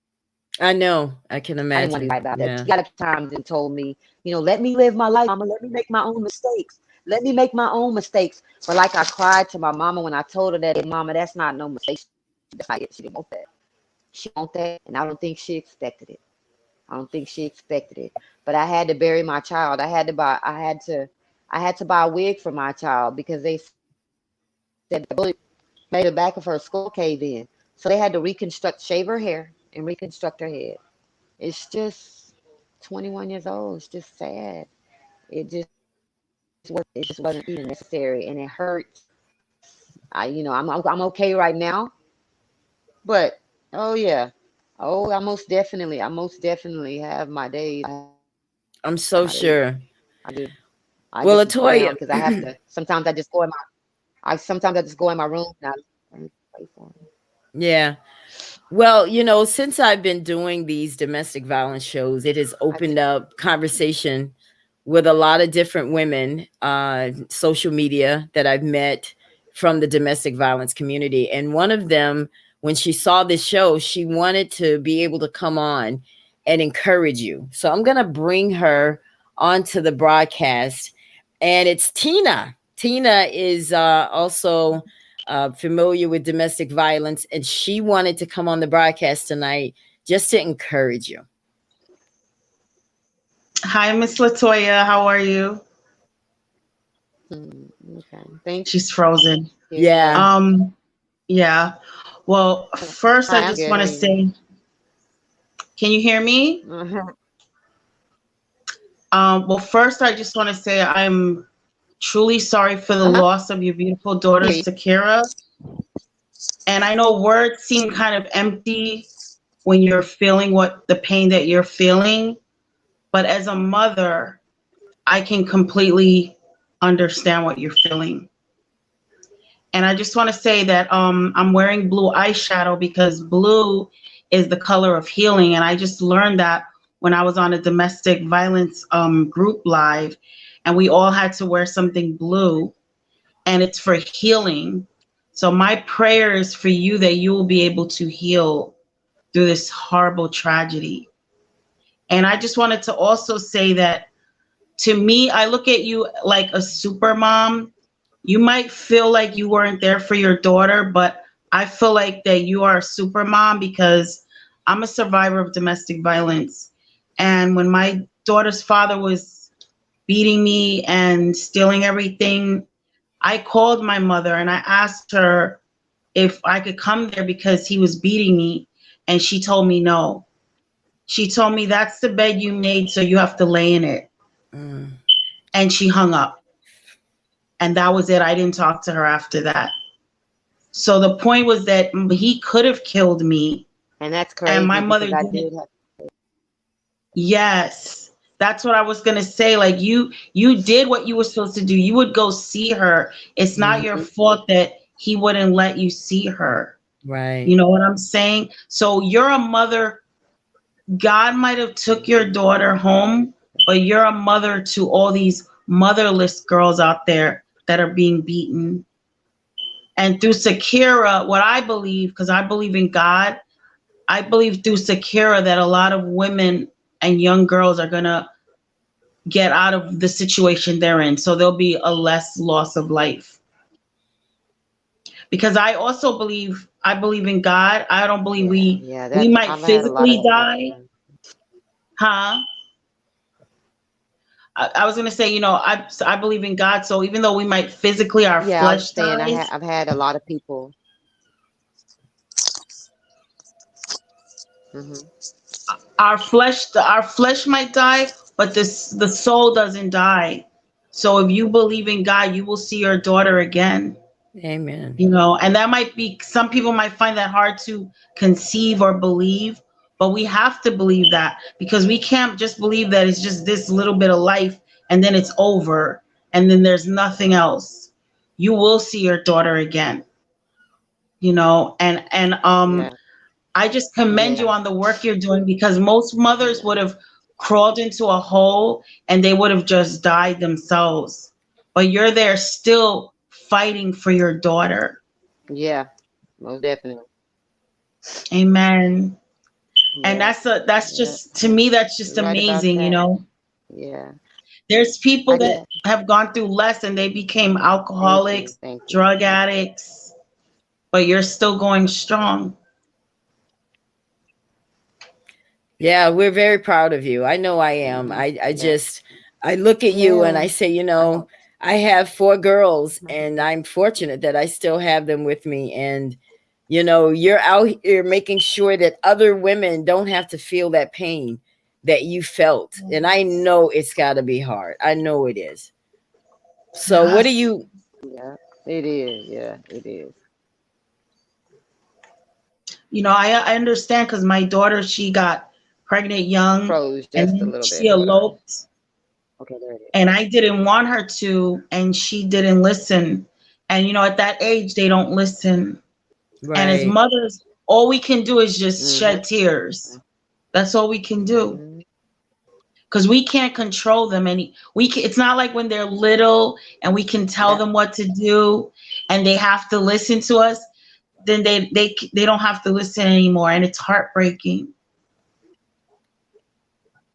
I know. I I can didn't want to be right imagine. about that. She Yeah. got up times and told me, let me live my life, mama. Let me make my own mistakes. Let me make my own mistakes. But like I cried to my mama when I told her that, mama, that's not no mistake. That's not it. She didn't want that. She want that, and I don't think she expected it. I don't think she expected it. But I had to bury my child. I had to buy a wig for my child because they said the bullet made the back of her skull cave in. So they had to shave her hair and reconstruct her head. It's just 21 years old. It's just sad. It just wasn't even necessary, and it hurts. I'm okay right now, but oh yeah, oh I most definitely have my days. I have my days. I'm so sure. I do. I just be Well, down because I Latoya, have to. Sometimes I just go in my room and I pray for him. yeah. Well, since I've been doing these domestic violence shows, it has I opened up conversation with a lot of different women, social media that I've met from the domestic violence community. And one of them, when she saw this show, she wanted to be able to come on and encourage you. So I'm going to bring her onto the broadcast. And it's Tina. Tina is also familiar with domestic violence, and she wanted to come on the broadcast tonight just to encourage you. Hi, Miss Latoya. How are you? Okay. Thank She's frozen. you. Yeah. Yeah. Well, first, I Hi, I'm just good. want How to are you? say, can you hear me? Uh-huh. Well, first, I just want to say I'm truly sorry for the Uh-huh. loss of your beautiful daughter, I hear you. Sakyra. And I know words seem kind of empty when you're feeling what the pain that you're feeling, but as a mother, I can completely understand what you're feeling. And I just want to say that I'm wearing blue eyeshadow because blue is the color of healing. And I just learned that when I was on a domestic violence group live, and we all had to wear something blue, and it's for healing. So my prayer is for you that you will be able to heal through this horrible tragedy. And I just wanted to also say that to me, I look at you like a super mom. You might feel like you weren't there for your daughter, but I feel like that you are a super mom because I'm a survivor of domestic violence. And when my daughter's father was beating me and stealing everything, I called my mother and I asked her if I could come there because he was beating me. And she told me no. She told me that's the bed you made, so you have to lay in it. Mm. And she hung up. And that was it. I didn't talk to her after that. So the point was that he could have killed me, And that's and my crazy mother because I didn't. did have. Yes, that's what I was gonna say. Like you did what you were supposed to do. You would go see her. It's not your Mhm. fault that he wouldn't let you see her. Right. You know what I'm saying? So you're a mother. God might have took your daughter home, but you're a mother to all these motherless girls out there that are being beaten. And through Sakyra, what I believe, because I believe in God, I believe through Sakyra that a lot of women and young girls are going to get out of the situation they're in. So there'll be a less loss of life. Because I also believe, I believe in God. I don't believe Yeah, yeah. we That might I've had a lot physically of that. die. Huh? I was going to say, I believe in God. So even though we might physically, our Yeah, I was flesh saying dies. I've had a lot of people. Mm-hmm. Our flesh might die, but the soul doesn't die. So if you believe in God, you will see your daughter again. Amen. And that might be, some people might find that hard to conceive or believe, but we have to believe that, because we can't just believe that it's just this little bit of life and then it's over and then there's nothing else. You will see your daughter again. And Yeah. I just commend you Yeah. on the work you're doing, because most mothers Yeah. would have crawled into a hole and they would have just died themselves. But you're there still fighting for your daughter. Yeah. Most definitely. Amen. And Yeah. that's Yeah. just, to me, that's just You're right about amazing. that. Yeah. There's people I that get. have gone through less and they became Thank you. alcoholics, Thank you. drug addicts, but you're still going strong. Yeah, we're very proud of you. I know I am. Mm-hmm. I Yeah. just I look at you and I Yeah. say, I hope. I have four girls and I'm fortunate that I still have them with me. And you're out here making sure that other women don't have to feel that pain that you felt. And I know it's got to be hard. I know it is. So what do Yes. you Yeah. It is. Yeah. It is. I understand, because my daughter, she got pregnant young Froze and just a then little she bit. Hold on. eloped, Okay. There it is. and I didn't want her to, and she didn't listen. And at that age, they don't listen. And as right? mothers, all we can do is just Mm-hmm. shed tears. That's all we can do, Mm-hmm. because we can't control them. It's not like when they're little and we can tell Yeah. them what to do and they have to listen to us. Then they don't have to listen anymore, and it's heartbreaking.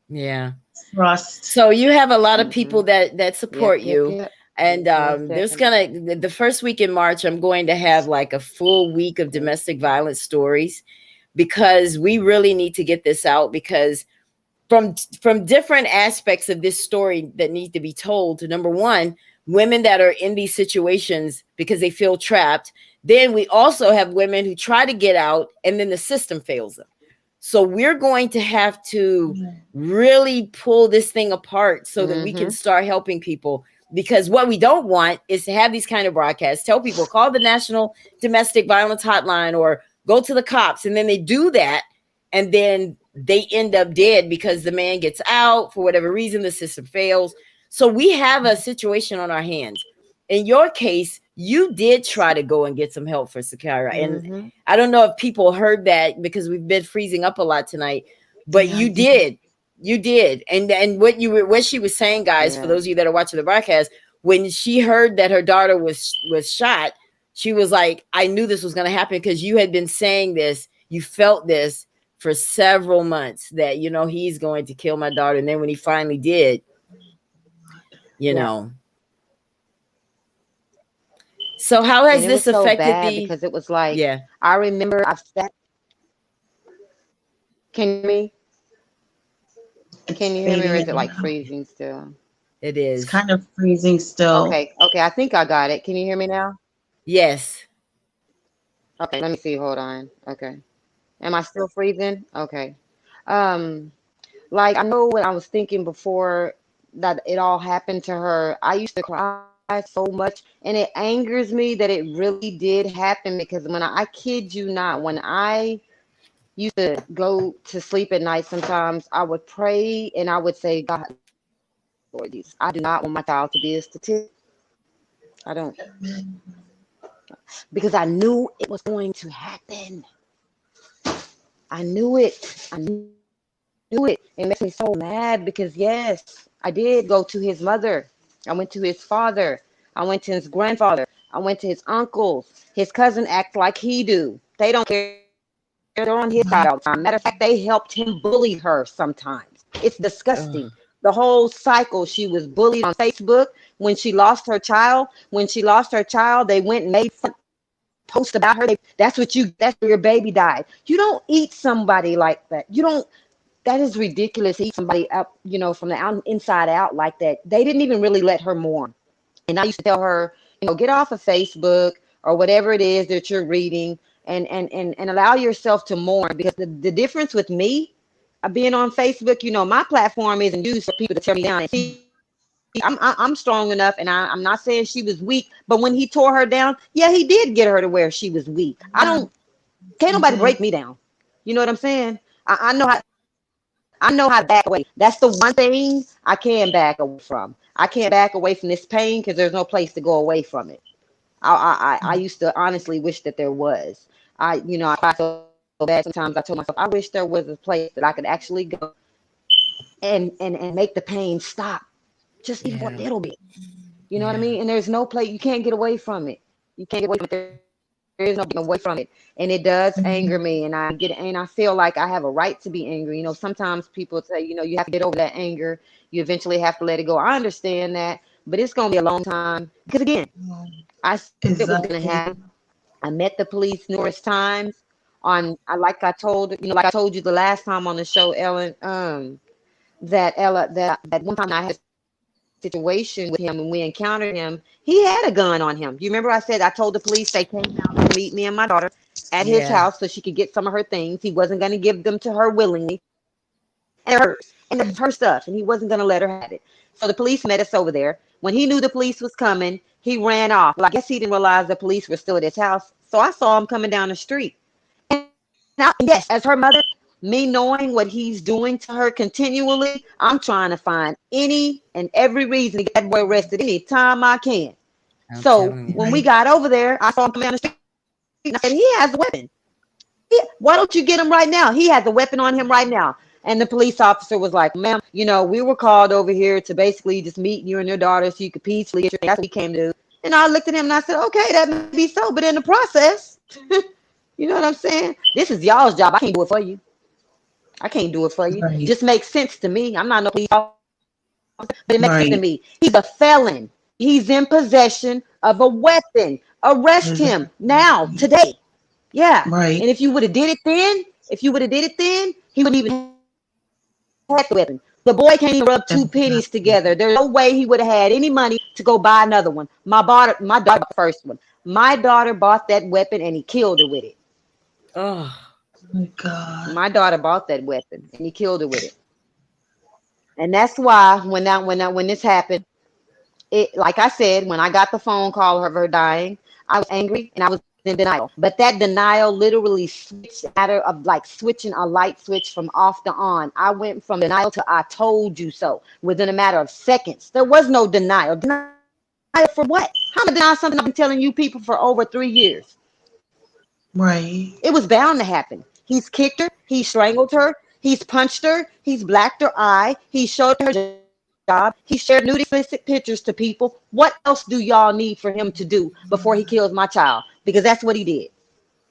Yeah. Trust. So you have a lot of Mm-hmm. people that Yep. support Yep. you. Yep. And Most there's definitely. gonna the first week in March, I'm going to have like a full week of domestic violence stories, because we really need to get this out, because from different aspects of this story that need to be told. Number one, women that are in these situations because they feel trapped. Then we also have women who try to get out and then the system fails them. So we're going to have to really pull this thing apart so that we can Mm-hmm. start helping people. Because what we don't want is to have these kind of broadcasts, tell people, call the National Domestic Violence Hotline or go to the cops. And then they do that. And then they end up dead because the man gets out for whatever reason, the system fails. So we have a situation on our hands. In your case, you did try to go and get some help for Sakyra. And Mm-hmm. I don't know if people heard that because we've been freezing up a lot tonight, but Yeah, I you did. did. You did. And what she was saying, guys, for Yeah. those of you that are watching the broadcast, when she heard that her daughter was shot, she was like, I knew this was going to happen, because you had been saying this, you felt this for several months, that he's going to kill my daughter. And then when he finally did, you Yeah. know. So how And has it was this so affected bad the because it was like, yeah, I remember I sat. Can you hear me? It's Can you hear me, or fading is it in like and out. freezing still? it It's is. kind of freezing still. Okay. Okay. I think I got it. Can you hear me now? Yes. Okay. Let me see. Hold on. Okay. Am I still freezing? Okay. Um, like I know when I was thinking before that it all happened to her, I used to cry so much, and it angers me that it really did happen, because when I kid you not, when I used to go to sleep at night, sometimes I would pray and I would say, God, Lord Jesus, I do not want my child to be a statistic. I don't, because I knew it was going to happen. I knew it. I knew it. It makes me so mad because, yes, I did go to his mother. I went to his father. I went to his grandfather. I went to his uncles. His cousin acts like he do. They don't care. They're on his side all the time. Matter of fact, they helped him bully her sometimes. It's Ugh. disgusting. The whole cycle. She was bullied on Facebook when she lost her child. When she lost her child, they went and made fun post about her. That's where your baby died. You don't eat somebody like that. You don't. That is ridiculous. To eat somebody up, from the inside out like that. They didn't even really let her mourn. And I used to tell her, get off of Facebook or whatever it is that you're reading and allow yourself to mourn, because the difference with me being on Facebook, my platform isn't used for people to tear me down. And see, I'm strong enough, and I'm not saying she was weak, but when he tore her down, yeah, he did get her to where she was weak. Can't nobody break me down. You know what I'm saying? I know how to back away. That's the one thing I can back away from. I can't back away from this pain because there's no place to go away from it. I used to honestly wish that there was. I cried so bad sometimes. I told myself, I wish there was a place that I could actually go and make the pain stop, just even for a little bit. You know what I mean? And there's no place, you can't get away from it. You can't get away from it. There is no getting away from it. And it does anger me. And I feel like I have a right to be angry. Sometimes people say, you have to get over that anger. You eventually have to let it go. I understand that, but it's going to be a long time. Because again, I said it was going to happen. I met the police numerous times like I told you the last time on the show, Ellen, that one time I had a situation with him and we encountered him. He had a gun on him. You remember I said I told the police they came out to meet me and my daughter at his house so she could get some of her things. He wasn't going to give them to her willingly. And it was her stuff, and he wasn't going to let her have it. So the police met us over there. When he knew the police was coming, he ran off. Well, I guess he didn't realize the police were still at his house. So I saw him coming down the street. And yes, as her mother, me knowing what he's doing to her continually, I'm trying to find any and every reason to get that boy arrested any time I can. So when we got over there, I saw him come down the street, and I said, he has a weapon. Why don't you get him right now? He has a weapon on him right now. And the police officer was like, ma'am, we were called over here to basically just meet you and your daughter so you could peacefully get your thing. That's what we came to do. And I looked at him and I said, okay, that may be so, but in the process, you know what I'm saying? This is y'all's job. I can't do it for you. I can't do it for you. Right. It just makes sense to me. I'm not no police officer, but it makes sense to me. He's a felon. He's in possession of a weapon. Arrest him now, today. Yeah. Right. And if you would have did it then, he wouldn't even have the weapon. The boy can't even rub two pennies together. There's no way he would have had any money to go buy another one. My daughter bought the first one. My daughter bought that weapon and he killed her with it. Oh my God. My daughter bought that weapon and he killed her with it. And that's why when this happened, it, like I said, when I got the phone call of her dying, I was angry and I was in denial. But that denial literally switched matter of like switching a light switch from off to on. I went from denial to I told you so within a matter of seconds. There was no denial. Denial for what? How am I denying something I've been telling you people for over 3 years? Right. It was bound to happen. He's kicked her. He strangled her. He's punched her. He's blacked her eye. He showed her job. He shared nude explicit pictures to people. What else do y'all need for him to do before he kills my child? Because that's what he did.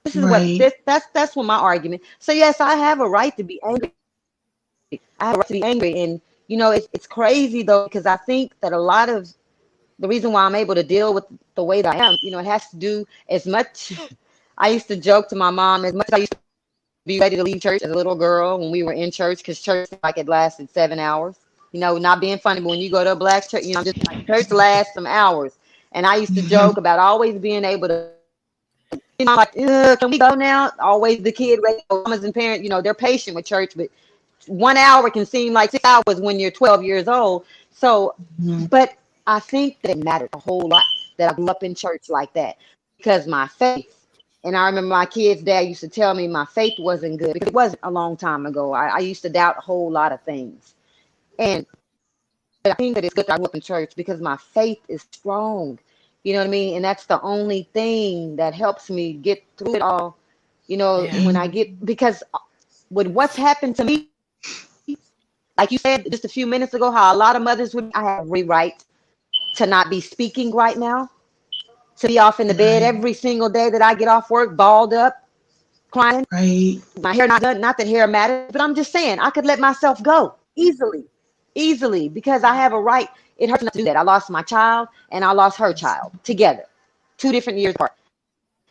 This is that's what my argument. So yes, I have a right to be angry. I have a right to be angry, and it's crazy though, because I think that a lot of the reason why I'm able to deal with the way that I am, it has to do as much. I used to joke to my mom, as much as I used to be ready to leave church as a little girl when we were in church, because church it lasted 7 hours. Not being funny, but when you go to a black church, just like church lasts some hours. And I used to joke about always being able to, like, can we go now? Always the kid, mamas and parents, they're patient with church, but 1 hour can seem like 6 hours when you're 12 years old. So, but I think that it mattered a whole lot that I grew up in church like that, because my faith. And I remember my kid's dad used to tell me my faith wasn't good, because it wasn't a long time ago. I used to doubt a whole lot of things. And I think that it's good that I grew up in church because my faith is strong. You know what I mean? And that's the only thing that helps me get through it all. When I get, because with what's happened to me, like you said just a few minutes ago, how a lot of mothers would, I have every right to not be speaking right now, to be off in the bed every single day that I get off work, balled up, crying. Right. My hair not done, not that hair matters, but I'm just saying I could let myself go easily, because I have a right. It hurts not to do that. I lost my child and I lost her child together, 2 different years apart.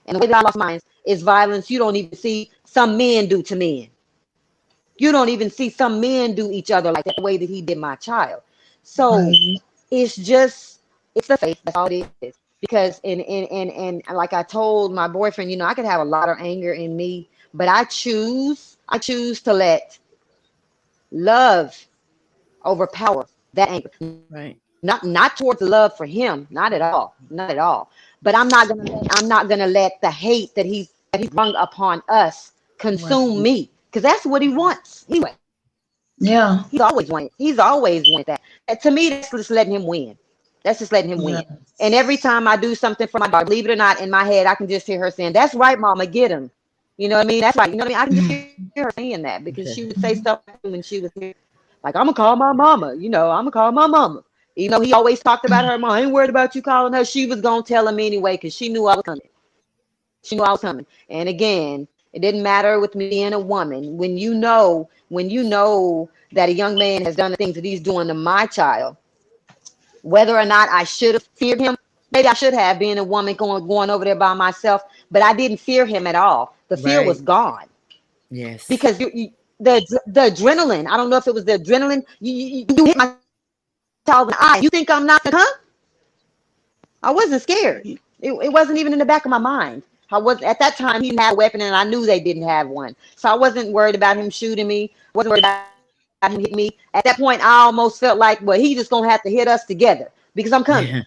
And the way that I lost mine is violence you don't even see some men do to men. You don't even see some men do each other like that, the way that he did my child. So it's the faith. That's all it is. because and like I told my boyfriend, I could have a lot of anger in me, but I choose to let love overpower that anger. Right. Not towards the love for him, not at all, not at all. But I'm not gonna let the hate that he brung upon us Right. consume me, because that's what he wants. Yeah. He's always wanted that. To me, that's just letting him win. That's just letting him Yeah. win. And every time I do something for my daughter, believe it or not, in my head, I can just hear her saying, "That's right, Mama, get him." You know what I mean? That's right. You know what I mean? I can just hear her saying that, because Okay. she would say stuff when she was here, like, "I'm gonna call my mama." I'm gonna call my mama. Even though he always talked about her mom, I ain't worried about you calling her. She was gonna tell him anyway, because she knew I was coming. She knew I was coming. And again, it didn't matter with me being a woman. When you know that a young man has done the things that he's doing to my child, whether or not I should have feared him, maybe I should have, being a woman going over there by myself, but I didn't fear him at all. The fear was Right. gone, Yes. because the adrenaline. I don't know if it was the adrenaline. You hit my child in the eye. You think I'm not gonna come? I wasn't scared. It wasn't even in the back of my mind. I was At that time, he didn't have a weapon, and I knew they didn't have one. So I wasn't worried about him shooting me. Wasn't worried about him hitting me. At that point, I almost felt like, well, he just gonna have to hit us together, because I'm coming. Yeah.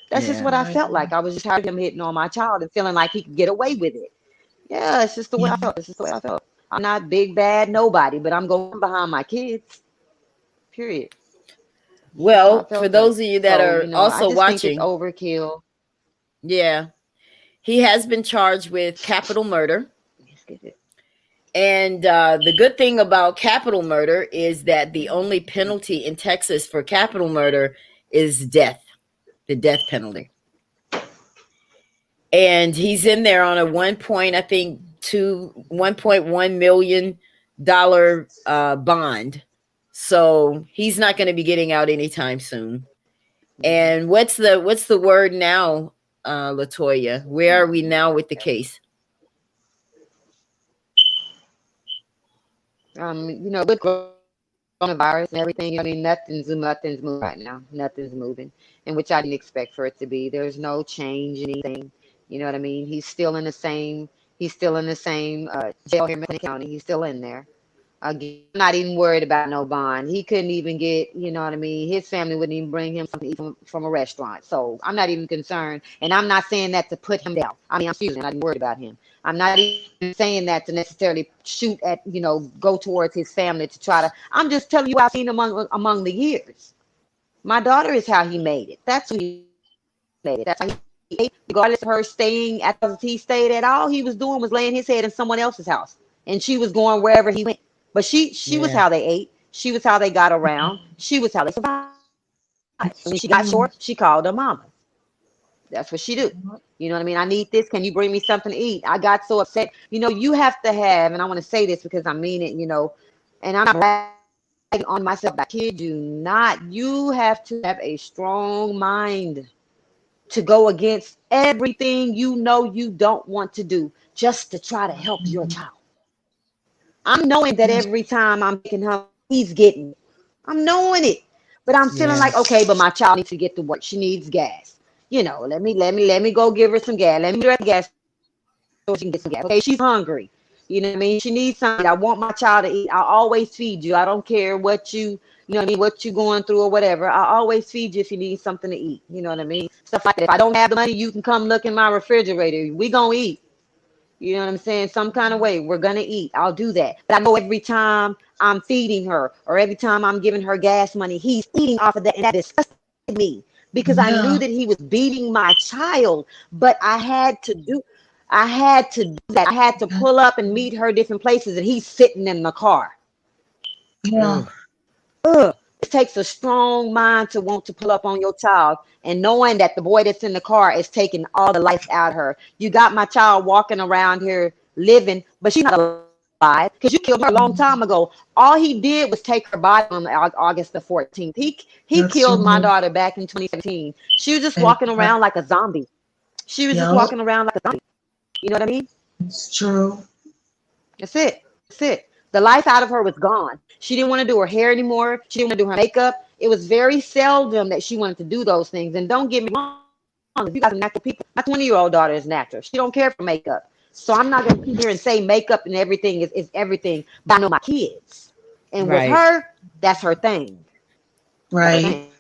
That's just Yeah. what I felt like. I was just tired of him hitting on my child and feeling like he could get away with it. Yeah, it's just the way I felt. It's just the way I felt. I'm not big bad nobody, but I'm going behind my kids. Period. It's just how I Well, for felt like. those of you that So, are I also just think it's watching, overkill. yeah, he has been charged with capital murder. Let's get it. And the good thing about capital murder is that the only penalty in Texas for capital murder is death, the death penalty. And he's in there on a I think, $1.1 million bond. So he's not going to be getting out anytime soon. And what's the word now, Latoya? Where are we now with the case? With coronavirus and everything, nothing's moving right now. Nothing's moving, and which I didn't expect for it to be. There's no change in anything. You know what I mean? He's still in the same jail here in McLean County. He's still in there. Again, I'm not even worried about no bond. He couldn't even get, you know what I mean? His family wouldn't even bring him something to eat from a restaurant. So I'm not even concerned. And I'm not saying that to put him down. I mean, I'm not even worried about him. I'm not even saying that to necessarily shoot at, go towards his family to try to. I'm just telling you what I've seen among the years. My daughter is how he made it. That's who he made it. That's how he ate. Regardless of her staying at the house he stayed at, all he was doing was laying his head in someone else's house. And she was going wherever he went. But she was Yeah. how they ate. She was how they got around. She was how they survived. When she got short, she called her mama. That's what she do. You know what I mean? I need this. Can you bring me something to eat? I got so upset. You have to have, and I want to say this because I mean it, and I'm not bragging on myself. I kid you not. You have to have a strong mind to go against everything you don't want to do just to try to help your child. I'm knowing that every time I'm making him, he's getting it. I'm knowing it. But I'm feeling Yeah. like, okay, but my child needs to get to work. She needs gas. Let me go give her some gas. Let me direct the gas so she can get some gas. Okay, she's hungry. You know what I mean? She needs something. I want my child to eat. I always feed you. I don't care what you know what I mean, what you going through or whatever. I always feed you if you need something to eat. You know what I mean? Stuff like that. If I don't have the money, you can come look in my refrigerator. We gonna eat. You know what I'm saying? Some kind of way we're gonna eat. I'll do that. But I know every time I'm feeding her or every time I'm giving her gas money, he's eating off of that, and that disgusted me because I knew Yeah. that he was beating my child. But I had to do that. I had to pull up and meet her different places, and he's sitting in the car. Yeah. Oh, Ugh. It takes a strong mind to want to pull up on your child and knowing that the boy that's in the car is taking all the life out of her. You got my child walking around here living, but she's not alive because you killed her a long time ago. All he did was take her body on August the 14th. He That's killed my true. daughter back in 2017. She was just walking around like a zombie. She was just Yep. walking around like a zombie. You know what I mean? It's true. That's it. That's it. The life out of her was gone. She didn't want to do her hair anymore. She didn't want to do her makeup. It was very seldom that she wanted to do those things. And don't get me wrong. If you got some natural people, my 20-year-old daughter is natural. She don't care for makeup. So I'm not going to sit here and say makeup and everything is everything, but I know my kids. And with Right. her, that's her thing. That's her Right. thing.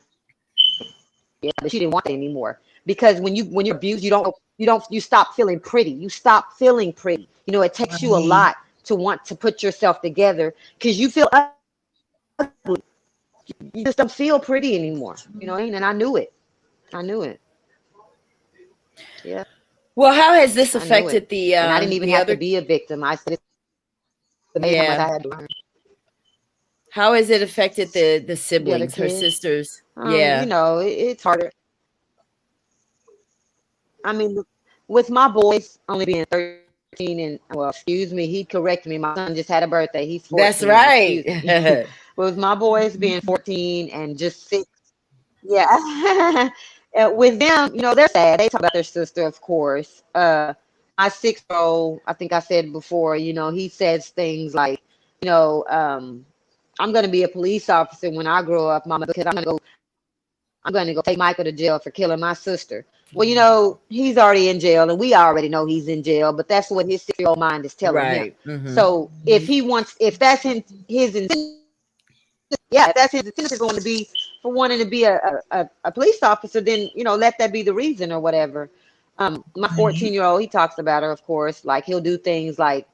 Yeah, but she didn't want that anymore. Because when you're abused, you stop feeling pretty. You stop feeling pretty. You know, it takes you a Right. lot to want to put yourself together because you feel ugly. You just don't feel pretty anymore. You know what I mean? And I knew it. I knew it. Yeah, Well, how has this I knew it. affected the And I didn't even the have to other? be a victim. I said it's amazing how much Yeah. I had to learn. How has it affected the The other siblings, her kids, sisters? Yeah. it's harder. I mean, with my boys only being 13 and, well, excuse me, he corrected me. My son just had a birthday. He's That's 14. right. Excuse me. With my boys being 14 and just 6, yeah. With them, they're sad. They talk about their sister, of course. My 6-year-old, I think I said before, he says things like, you know, um, I'm going to be a police officer when I grow up, mama, because I'm going to go take Michael to jail for killing my sister. Well, he's already in jail, and we already know he's in jail, but that's what his 6-year-old mind is telling him. Right. Hmm. So if that's in his incentive, yeah, if that's his incentive going to be for wanting to be a police officer, then, let that be the reason or whatever. My Right. 14-year-old, he talks about her, of course, like he'll do things like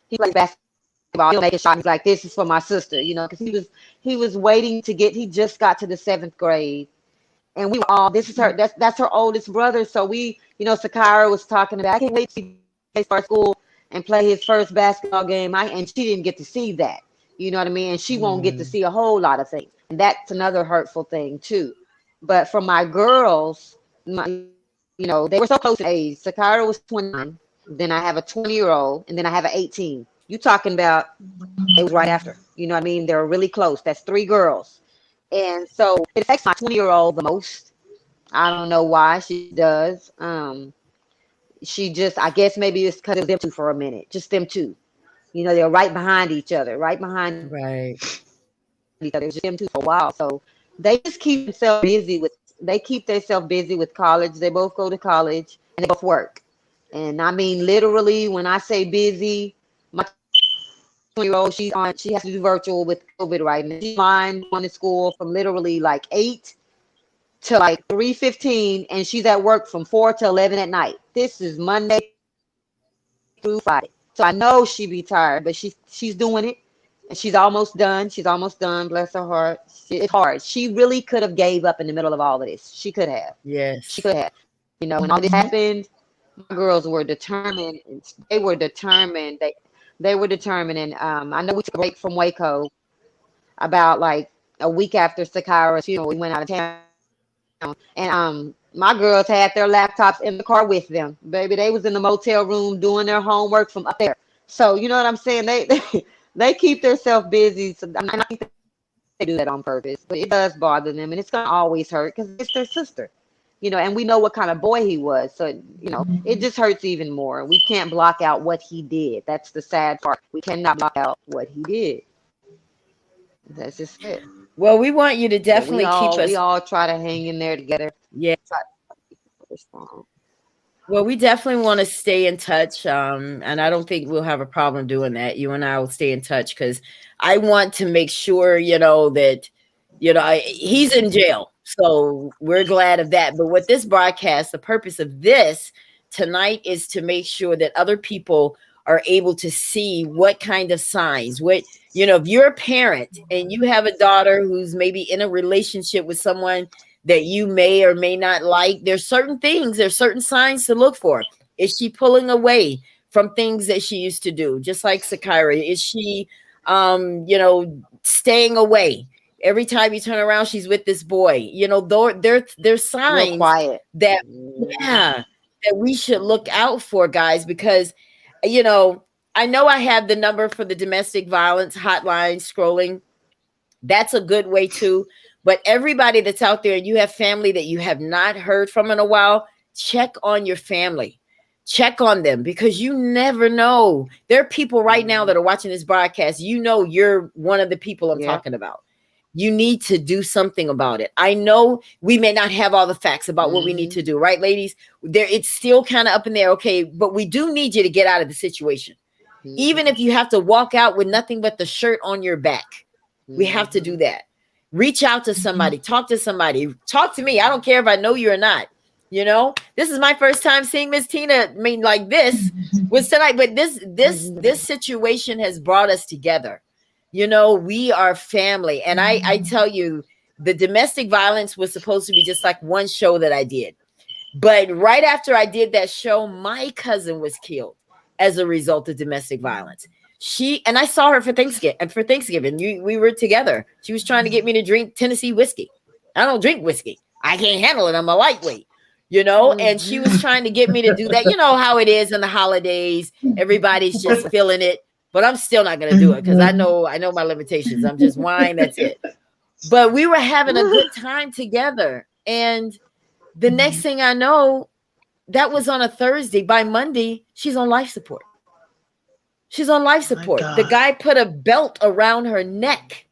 he plays basketball, he'll make a shot. He's like, this is for my sister, because he was waiting to he just got to the 7th grade. And we were all, this is her, that's her oldest brother. So Sakyra was talking about, I can't wait to start school and play his first basketball game. And she didn't get to see that. You know what I mean? And she won't get to see a whole lot of things. And that's another hurtful thing too. But for my girls, they were so close in age. Sakyra was 29. Then I have a 20-year-old, and then I have an 18. You talking about, it was right after. You know what I mean? They were really close. That's 3 girls. And so it affects my 20-year-old the most. I don't know why she does. She just, I guess maybe it's because it was them two for a minute, just them two. They're right behind each other, right behind Right. each other. It was just them two for a while. So they just keep themselves busy with college. They both go to college and they both work. And I mean, literally, when I say busy, my 20-year-old, she has to do virtual with COVID right now. She's online going to school from literally like 8 to like 3:15, and she's at work from 4 to 11 at night. This is Monday through Friday. So I know she be tired, but she's doing it, and she's almost done. She's almost done. Bless her heart. It's hard. She really could have gave up in the middle of all of this. She could have. She Yes. could have. When all this happened, my girls were determined. They were determined. They were determined. And I know we took a break from Waco about like a week after Sakyra's funeral. We went out of town. And my girls had their laptops in the car with them. Baby, they was in the motel room doing their homework from up there. So you know what I'm saying? They keep themselves busy. So I think they do that on purpose, but it does bother them, and it's gonna always hurt because it's their sister. And we know what kind of boy he was. So it just hurts even more. We can't block out what he did. That's the sad part. We cannot block out what he did. That's just it. Well, we want you to But we definitely keep all we us. all try to hang in there together. Yeah. Try to keep us strong. Well, we definitely want to stay in touch. And I don't think we'll have a problem doing that. You and I will stay in touch because I want to make sure, that, he's in jail. So we're glad of that. But with this broadcast, the purpose of this tonight is to make sure that other people are able to see what kind of signs, if you're a parent and you have a daughter who's maybe in a relationship with someone that you may or may not like, there's certain signs to look for. Is she pulling away from things that she used to do? Just like Sakyra, is she, staying away? Every time you turn around, she's with this boy. There's Real signs quiet. that, yeah, that we should look out for, guys, because, I know I have the number for the domestic violence hotline scrolling. That's a good way too. But everybody that's out there, you have family that you have not heard from in a while, check on your family. Check on them because you never know. There are people right now that are watching this broadcast. You're one of the people I'm Yeah. talking about. You need to do something about it. I know we may not have all the facts about what we need to do, right, ladies? There, it's still kind of up in there. Okay, but we do need you to get out of the situation. Even if you have to walk out with nothing but the shirt on your back, we have to do that. Reach out to somebody, talk to somebody, talk to me. I don't care if I know you or not. You know, this is my first time seeing Miss Tina. I mean, like this was tonight, but this situation has brought us together. You know, we are family. And I tell you, the domestic violence was supposed to be just like one show that I did. But right after I did that show, my cousin was killed as a result of domestic violence. I saw her for Thanksgiving. We were together. She was trying to get me to drink Tennessee whiskey. I don't drink whiskey. I can't handle it. I'm a lightweight, you know, and she was trying to get me to do that. You know how it is in the holidays. Everybody's just feeling it. But I'm still not going to do it because I know my limitations. I'm just wine. That's it. But we were having a good time together. And the next thing I know, that was on a Thursday. By Monday, she's on life support. She's on life support. The guy put a belt around her neck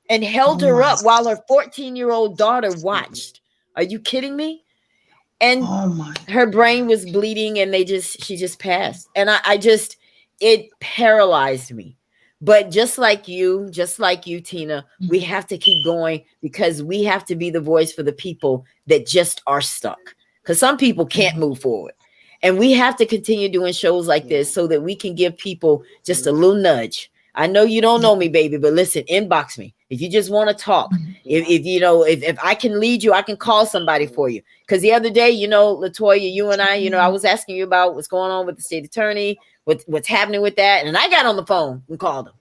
and held her up while her 14-year-old daughter watched. Are you kidding me? And her brain was bleeding and she just passed. And it paralyzed me. But just like you, Tina, we have to keep going because we have to be the voice for the people that just are stuck. Because some people can't move forward. And we have to continue doing shows like this so that we can give people just a little nudge. I know you don't know me, baby, but listen, inbox me. If you just want to talk, if I can lead you, I can call somebody for you. Because the other day, you know, Latoya, you and I, I was asking you about what's going on with the state attorney, what's happening with that. And I got on the phone and called them.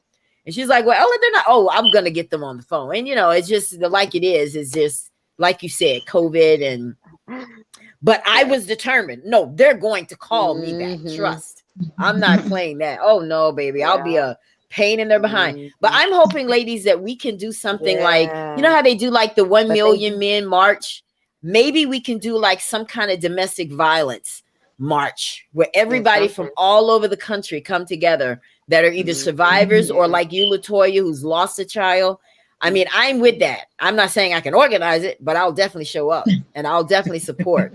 And she's like, well, they're not. Oh, I'm going to get them on the phone. And, it's just like it is. It's just, like you said, COVID. But I was determined. No, they're going to call me back. Trust. I'm not playing that. Oh, no, baby. I'll be a pain in their behind. But I'm hoping, ladies, that we can do something like, you know how they do like the 1 million men march? Maybe we can do like some kind of domestic violence march where everybody from all over the country come together that are either survivors or like you, Latoya, who's lost a child. I mean, I'm with that. I'm not saying I can organize it, but I'll definitely show up and I'll definitely support.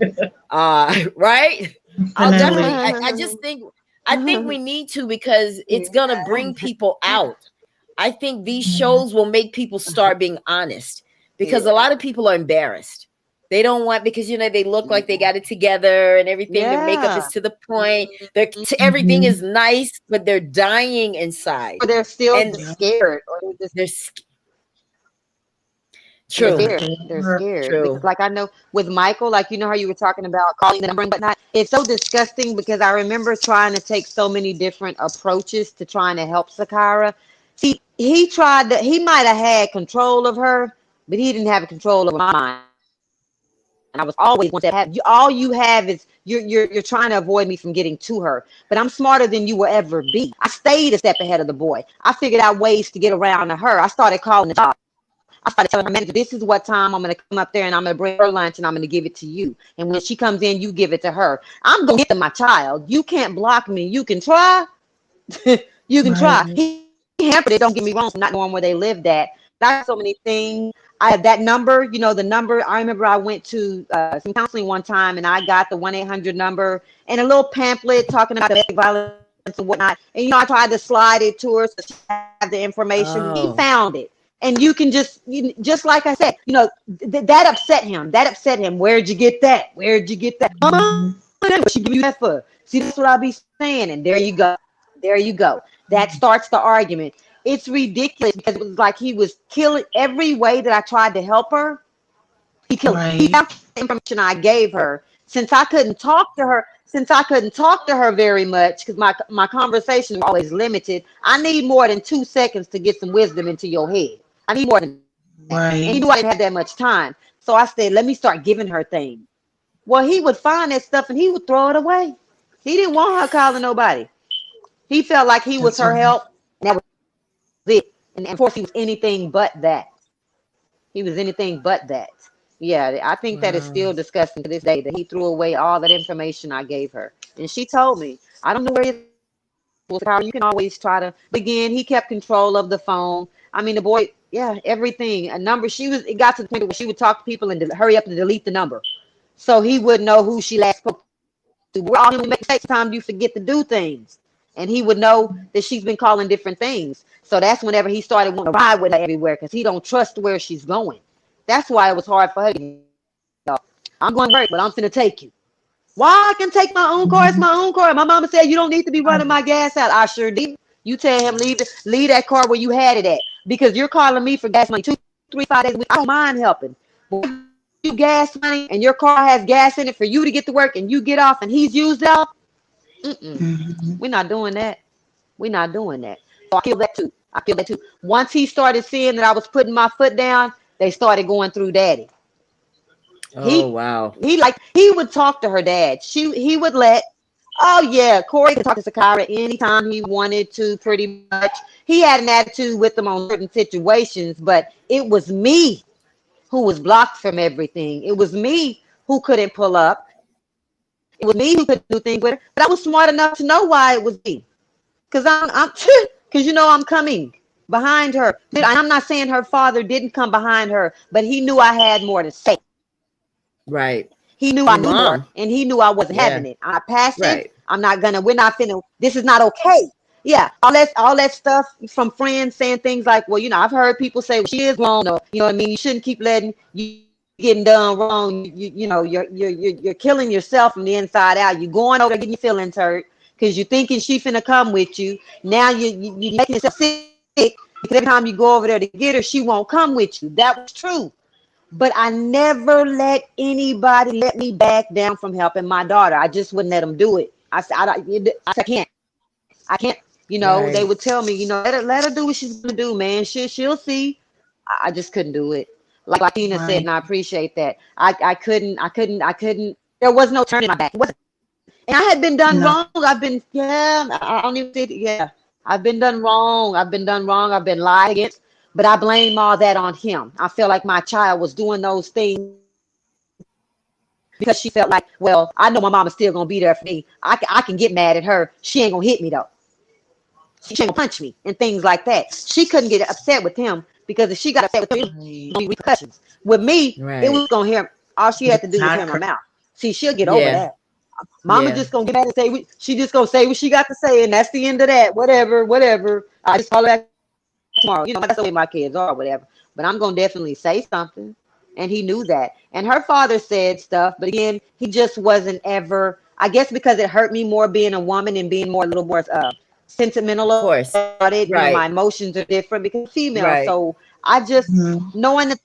Right? I'll definitely. I think we need to because it's gonna bring people out. I think these shows will make people start being honest because a lot of people are embarrassed. They don't want because they look like they got it together and everything. Their makeup is to the point. Everything is nice, but they're dying inside. Or they're still scared, or they're True. They're scared. Because, like I know with Michael, like how you were talking about calling the number and whatnot. It's so disgusting because I remember trying to take so many different approaches to trying to help Sakyra. See, he might have had control of her, but he didn't have control of my mind. And I was always one that have you. All you have is you're trying to avoid me from getting to her. But I'm smarter than you will ever be. I stayed a step ahead of the boy. I figured out ways to get around to her. I started calling the job. I started telling her manager, this is what time I'm going to come up there and I'm going to bring her lunch and I'm going to give it to you. And when she comes in, you give it to her. I'm going to get my child. You can't block me. You can try. You can try. He hampered it. Don't get me wrong. I'm not knowing where they lived at. That's so many things. I had that number, the number. I remember I went to some counseling one time and I got the 1-800 number and a little pamphlet talking about domestic violence and whatnot. And, I tried to slide it to her so she had the information. He found it. And you can just like I said, that upset him. That upset him. Where'd you get that? Where'd you get that? What she give you that for? See, that's what I'll be saying. And there you go. There you go. That starts the argument. It's ridiculous because it was like he was killing every way that I tried to help her. He killed her. He found the information I gave her. Since I couldn't talk to her very much because my conversations were always limited, I need more than 2 seconds to get some wisdom into your head. I need more than that. And he knew I didn't have that much time. So I said, let me start giving her things. Well, he would find that stuff and he would throw it away. He didn't want her calling nobody. He felt like he was her help. And that was it. And of course, he was anything but that. He was anything but that. Yeah, I think that is still disgusting to this day that he threw away all that information I gave her. And she told me, I don't know where it was. You can always try to begin. He kept control of the phone. I mean, the boy, Yeah, everything. A number. It got to the point where she would talk to people and hurry up and delete the number, so he would know who she last spoke to. We're all human, make mistakes. Sometimes you forget to do things, and he would know that she's been calling different things. So that's whenever he started wanting to ride with her everywhere because he don't trust where she's going. That's why it was hard for her. I'm going to work, but I'm finna take you. Why I can take my own car? It's my own car. My mama said you don't need to be running my gas out. I sure did. You tell him leave that car where you had it at because you're calling me for gas money 2, 3, 5 days a week. I don't mind helping. But you gas money and your car has gas in it for you to get to work and you get off and he's used up. We're not doing that. We're not doing that. So I feel that too. I feel that too. Once he started seeing that I was putting my foot down, they started going through daddy. Oh, wow. He would talk to her dad. He would let, oh yeah, Corey could talk to Sakyra anytime he wanted to, pretty much. He had an attitude with them on certain situations, but it was me who was blocked from everything. It was me who couldn't pull up. It was me who couldn't do things with her. But I was smart enough to know why it was me. Because because I'm coming behind her. I'm not saying her father didn't come behind her, but he knew I had more to say. Right. He knew I knew more, and he knew I wasn't having it. I passed it. I'm not gonna. We're not finna. This is not okay. Yeah, all that stuff from friends saying things like, well, I've heard people say, well, she is grown, or you know what I mean. You shouldn't keep letting you getting done wrong. You're killing yourself from the inside out. You're going over there getting your feelings hurt because you're thinking she finna come with you. Now you making yourself sick because every time you go over there to get her, she won't come with you. That was true. But I never let anybody let me back down from helping my daughter. I just wouldn't let them do it. I said, I can't. I can't. They would tell me, let her do what she's gonna do, man. She'll see. I just couldn't do it. Like Tina said, and I appreciate that. I couldn't. There was no turning my back. It wasn't. And I had been done wrong. I don't even say, yeah. I've been done wrong. I've been lied against. But I blame all that on him. I feel like my child was doing those things because she felt like, well, I know my mama's still going to be there for me. I can get mad at her. She ain't going to hit me, though. She ain't going to punch me and things like that. She couldn't get upset with him because if she got upset with him, it was going to be repercussions. With me, it was going to hear. All she had to do was hear my mouth. See, she'll get over that. Mama just going to get mad and say, she just going to say what she got to say, and that's the end of that. Whatever. I just call her back tomorrow. That's the way my kids are, whatever. But I'm gonna definitely say something. And he knew that. And her father said stuff, but again, he just wasn't ever, I guess because it hurt me more being a woman and being a little more sentimental about it. Right. My emotions are different because female. Right. So I just knowing the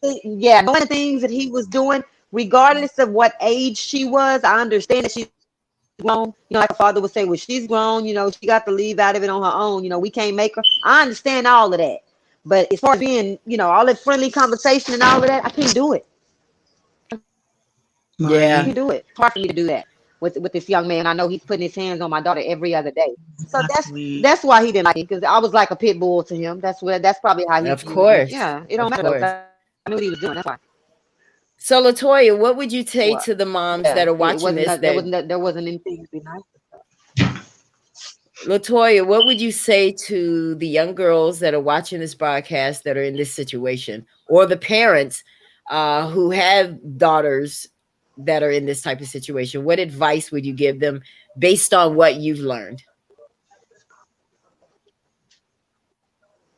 things that he was doing, regardless of what age she was, I understand that she's grown. Like her father would say, well, she's grown, she got to leave out of it on her own. We can't make her. I understand all of that. But as far as being, all that friendly conversation and all of that, I can't do it. Yeah. I can't do it. It's hard for me to do that with this young man. I know he's putting his hands on my daughter every other day. So that's why he didn't like me, because I was like a pit bull to him. That's probably how he. Of course. Yeah, it don't matter. I knew what he was doing. That's why. So Latoya, what would you say to the moms that are watching this? There wasn't anything to be nice. Latoya, what would you say to the young girls that are watching this broadcast that are in this situation, or the parents who have daughters that are in this type of situation? What advice would you give them based on what you've learned?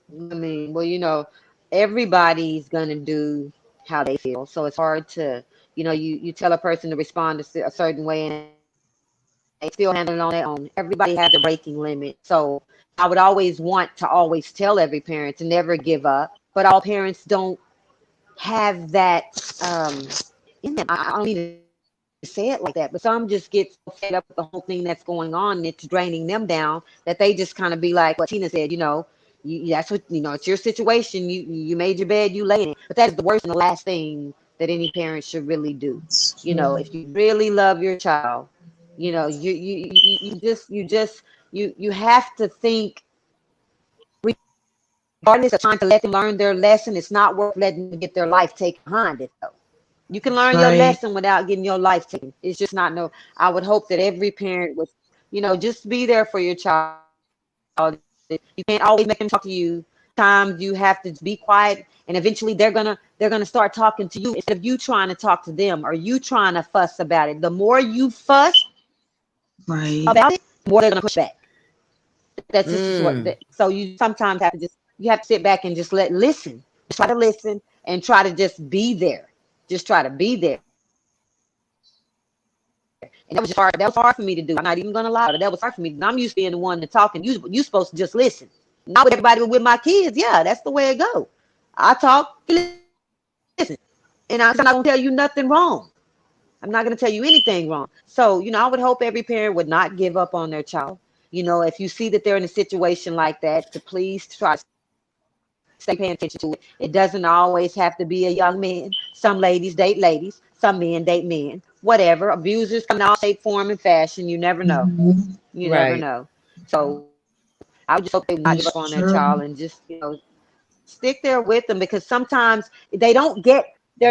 I mean, well, everybody's gonna do how they feel, so it's hard to, you tell a person to respond a certain way and they still handle it on their own. Everybody has a breaking limit. So I would always want to always tell every parent to never give up. But all parents don't have that in them. I don't mean to say it like that, but some just get so fed up with the whole thing that's going on and it's draining them down that they just kind of be like what Tina said, that's what, it's your situation. You made your bed, you lay in it. But that's the worst and the last thing that any parent should really do. If you really love your child, you have to think, regardless of trying to let them learn their lesson, it's not worth letting them get their life taken behind it, though. You can learn your lesson without getting your life taken. It's just not I would hope that every parent would, just be there for your child. You can't always make them talk to you. sometimes you have to be quiet, and eventually they're gonna start talking to you instead of you trying to talk to them or you trying to fuss about it. The more you fuss Right. about it, the more they're gonna push back. That's just what. Mm. So you sometimes have to sit back and just listen. Try to listen and try to just be there. Just try to be there. And that was just hard. That was hard for me to do. I'm not even gonna lie. That was hard for me. I'm used to being the one to talk, and you supposed to just listen. Not with everybody, but with my kids. Yeah, that's the way it go. I talk, you listen, and I'm not gonna tell you nothing wrong. I'm not gonna tell you anything wrong. So I would hope every parent would not give up on their child. If you see that they're in a situation like that, to please try to stay paying attention to it. It doesn't always have to be a young man. Some ladies date ladies. Some men date men. Whatever. Abusers come in all shape, form, and fashion. You never know. Mhm. You never Right. know. So I would just hope they would not give It's up on their child true. and just stick there with them, because sometimes they're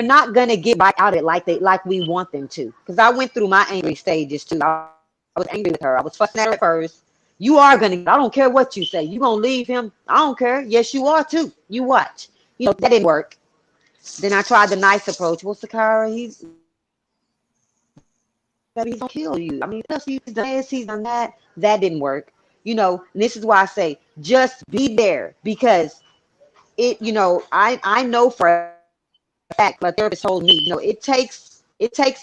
not gonna get right out of it like we want them to. Because I went through my angry stages too. I was angry with her. I was fussing at her at first. You are gonna. I don't care what you say. You gonna leave him? I don't care. Yes, you are too. You watch. That didn't work. Then I tried the nice approach. Well, Sakyra, he's gonna kill you. I mean, he's done this, he's done that. That didn't work. And this is why I say just be there, because I know for a fact, my therapist told me, it takes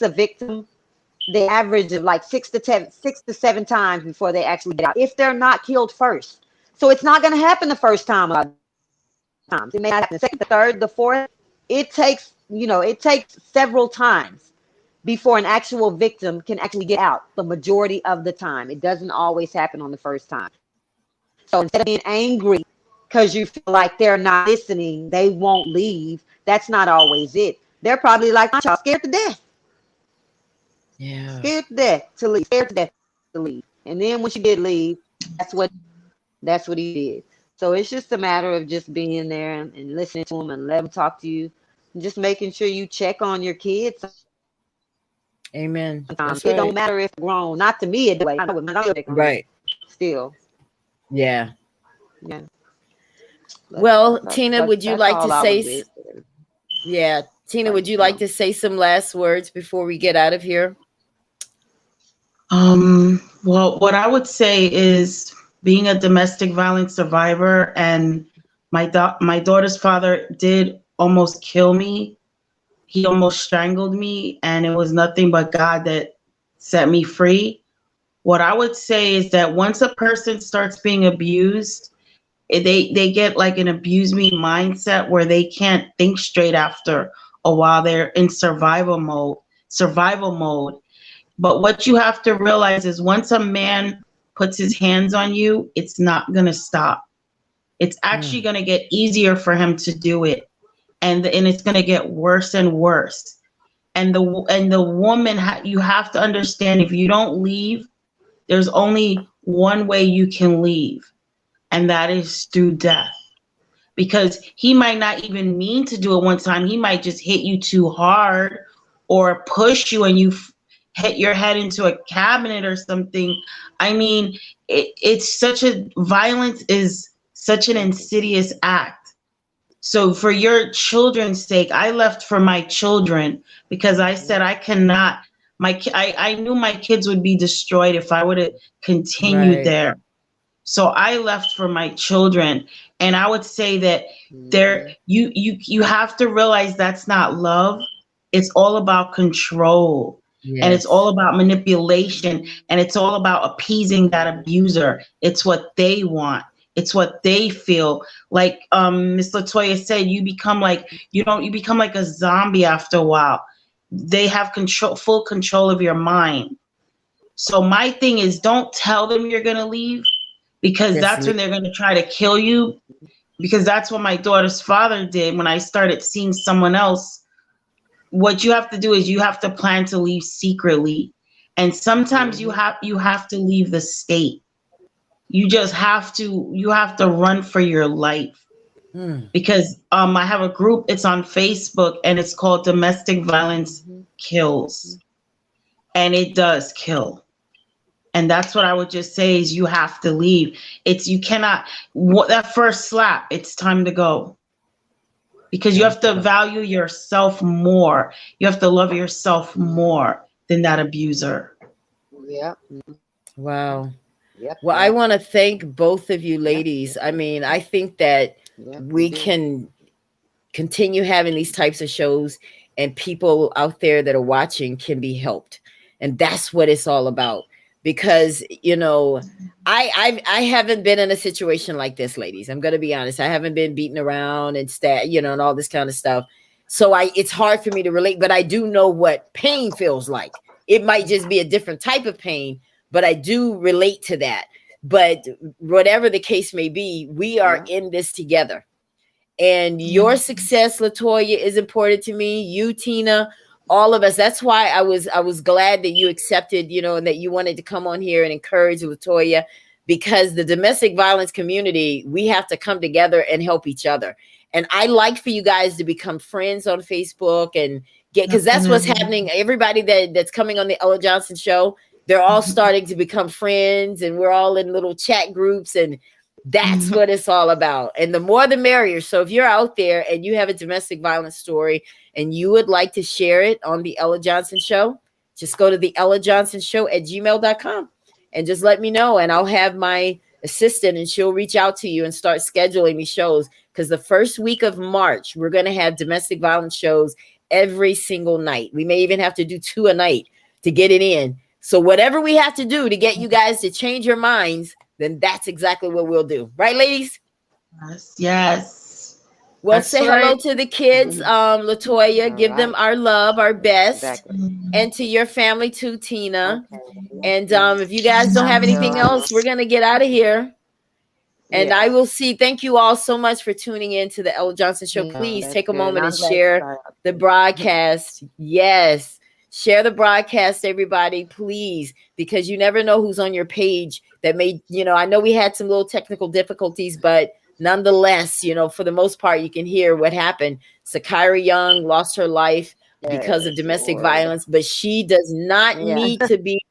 a victim the average of like 6 to 7 times before they actually get out, if they're not killed first. So it's not going to happen the first time. A lot of times it may not happen the second, the third, the fourth. It takes several times before an actual victim can actually get out. The majority of the time, it doesn't always happen on the first time. So instead of being angry because you feel like they're not listening, they won't leave. That's not always it. They're probably like my child, scared to death. Yeah. Scared to death to leave. Scared to death to leave. And then when she did leave, that's what he did. So it's just a matter of just being there and listening to him and let him talk to you. And just making sure you check on your kids. Amen. Sometimes That's it don't right. matter if they're grown. Not to me, it do. I know with my check on them. Right. Still, Yeah. yeah. Well, Tina, would you That's like all to I say? would do. Yeah, Tina, would you like No. to say some last words before we get out of here? Well, what I would say is, being a domestic violence survivor, and my daughter's father did almost kill me. He almost strangled me, and it was nothing but God that set me free. What I would say is that once a person starts being abused, they get like an abuse me mindset where they can't think straight after a while. They're in survival mode. But what you have to realize is, once a man puts his hands on you, it's not going to stop. It's actually Mm. going to get easier for him to do it. And it's going to get worse and worse. And the woman, you have to understand, if you don't leave, there's only one way you can leave, and that is through death. Because he might not even mean to do it one time. He might just hit you too hard or push you and you hit your head into a cabinet or something. I mean, violence is such an insidious act. So for your children's sake, I left for my children, because I said I cannot. I knew my kids would be destroyed if I would have continued Right. there. So I left for my children. And I would say that you have to realize that's not love. It's all about control. And it's all Yes. about manipulation, and it's all about appeasing that abuser. It's what they want. It's what they feel. Like Miss Latoya said, you become like a zombie after a while. They have full control of your mind. So my thing is, don't tell them you're gonna leave, because Just that's when they're gonna try to kill you. Because that's what my daughter's father did when I started seeing someone else. What you have to do is, you have to plan to leave secretly. And sometimes you have to leave the state. You have to run for your life. mm. Because I have a group, it's on Facebook, and it's called Domestic Violence Kills. And it does kill. And that's what I would just say is you have to leave. You cannot, that first slap, it's time to go. Because you have to value yourself more. You have to love yourself more than that abuser. Yep. Wow. Yep. Well, I want to thank both of you ladies. I mean, I think that we can continue having these types of shows, and people out there that are watching can be helped. And that's what it's all about. Because, you know, I haven't been in a situation like this, ladies. I'm going to be honest. I haven't been beaten around and you know, and all this kind of stuff. So it's hard for me to relate, but I do know what pain feels like. It might just be a different type of pain, but I do relate to that. But whatever the case may be, we are in this together. And your success, Latoya, is important to me. You, Tina, all of us. That's why I was glad that you accepted, you know, and that you wanted to come on here and encourage Latoya, because the domestic violence community, we have to come together and help each other. And I like for you guys to become friends on Facebook and because that's what's happening. Everybody that's coming on the Ella Johnson show, they're all starting to become friends, and we're all in little chat groups, and that's what it's all about. And the more the merrier. So if you're out there and you have a domestic violence story and you would like to share it on the Ella Johnson show, just go to the Ella Johnson show at gmail.com and just let me know. And I'll have my assistant and she'll reach out to you and start scheduling these shows. Because the first week of March, we're going to have domestic violence shows every single night. We may even have to do 2 a night to get it in. So whatever we have to do to get you guys to change your minds, then that's exactly what we'll do. Right, ladies? Yes. Well, that's say hello to the kids, Latoya. Give them our love, our best. And to your family too, Tina. And if you guys don't have anything else, we're going to get out of here. And I will see. Thank you all so much for tuning in to the Ella Johnson Show. Please take a moment and share the broadcast. Yes. Share the broadcast, everybody, please, because you never know who's on your page that may, you know, I know we had some little technical difficulties, but nonetheless, you know, for the most part, you can hear what happened. Sakyra Young lost her life because of domestic violence, but she does not need to be,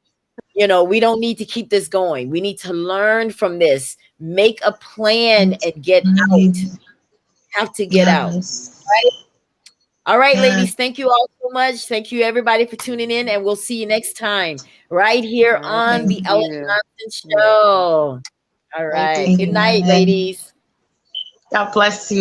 you know, we don't need to keep this going. We need to learn from this, make a plan and get out. Have to get out. Right? All right, ladies, thank you all so much. Thank you, everybody, for tuning in, and we'll see you next time right here on the Ella Johnson Show. All right. Good night, ladies. God bless you.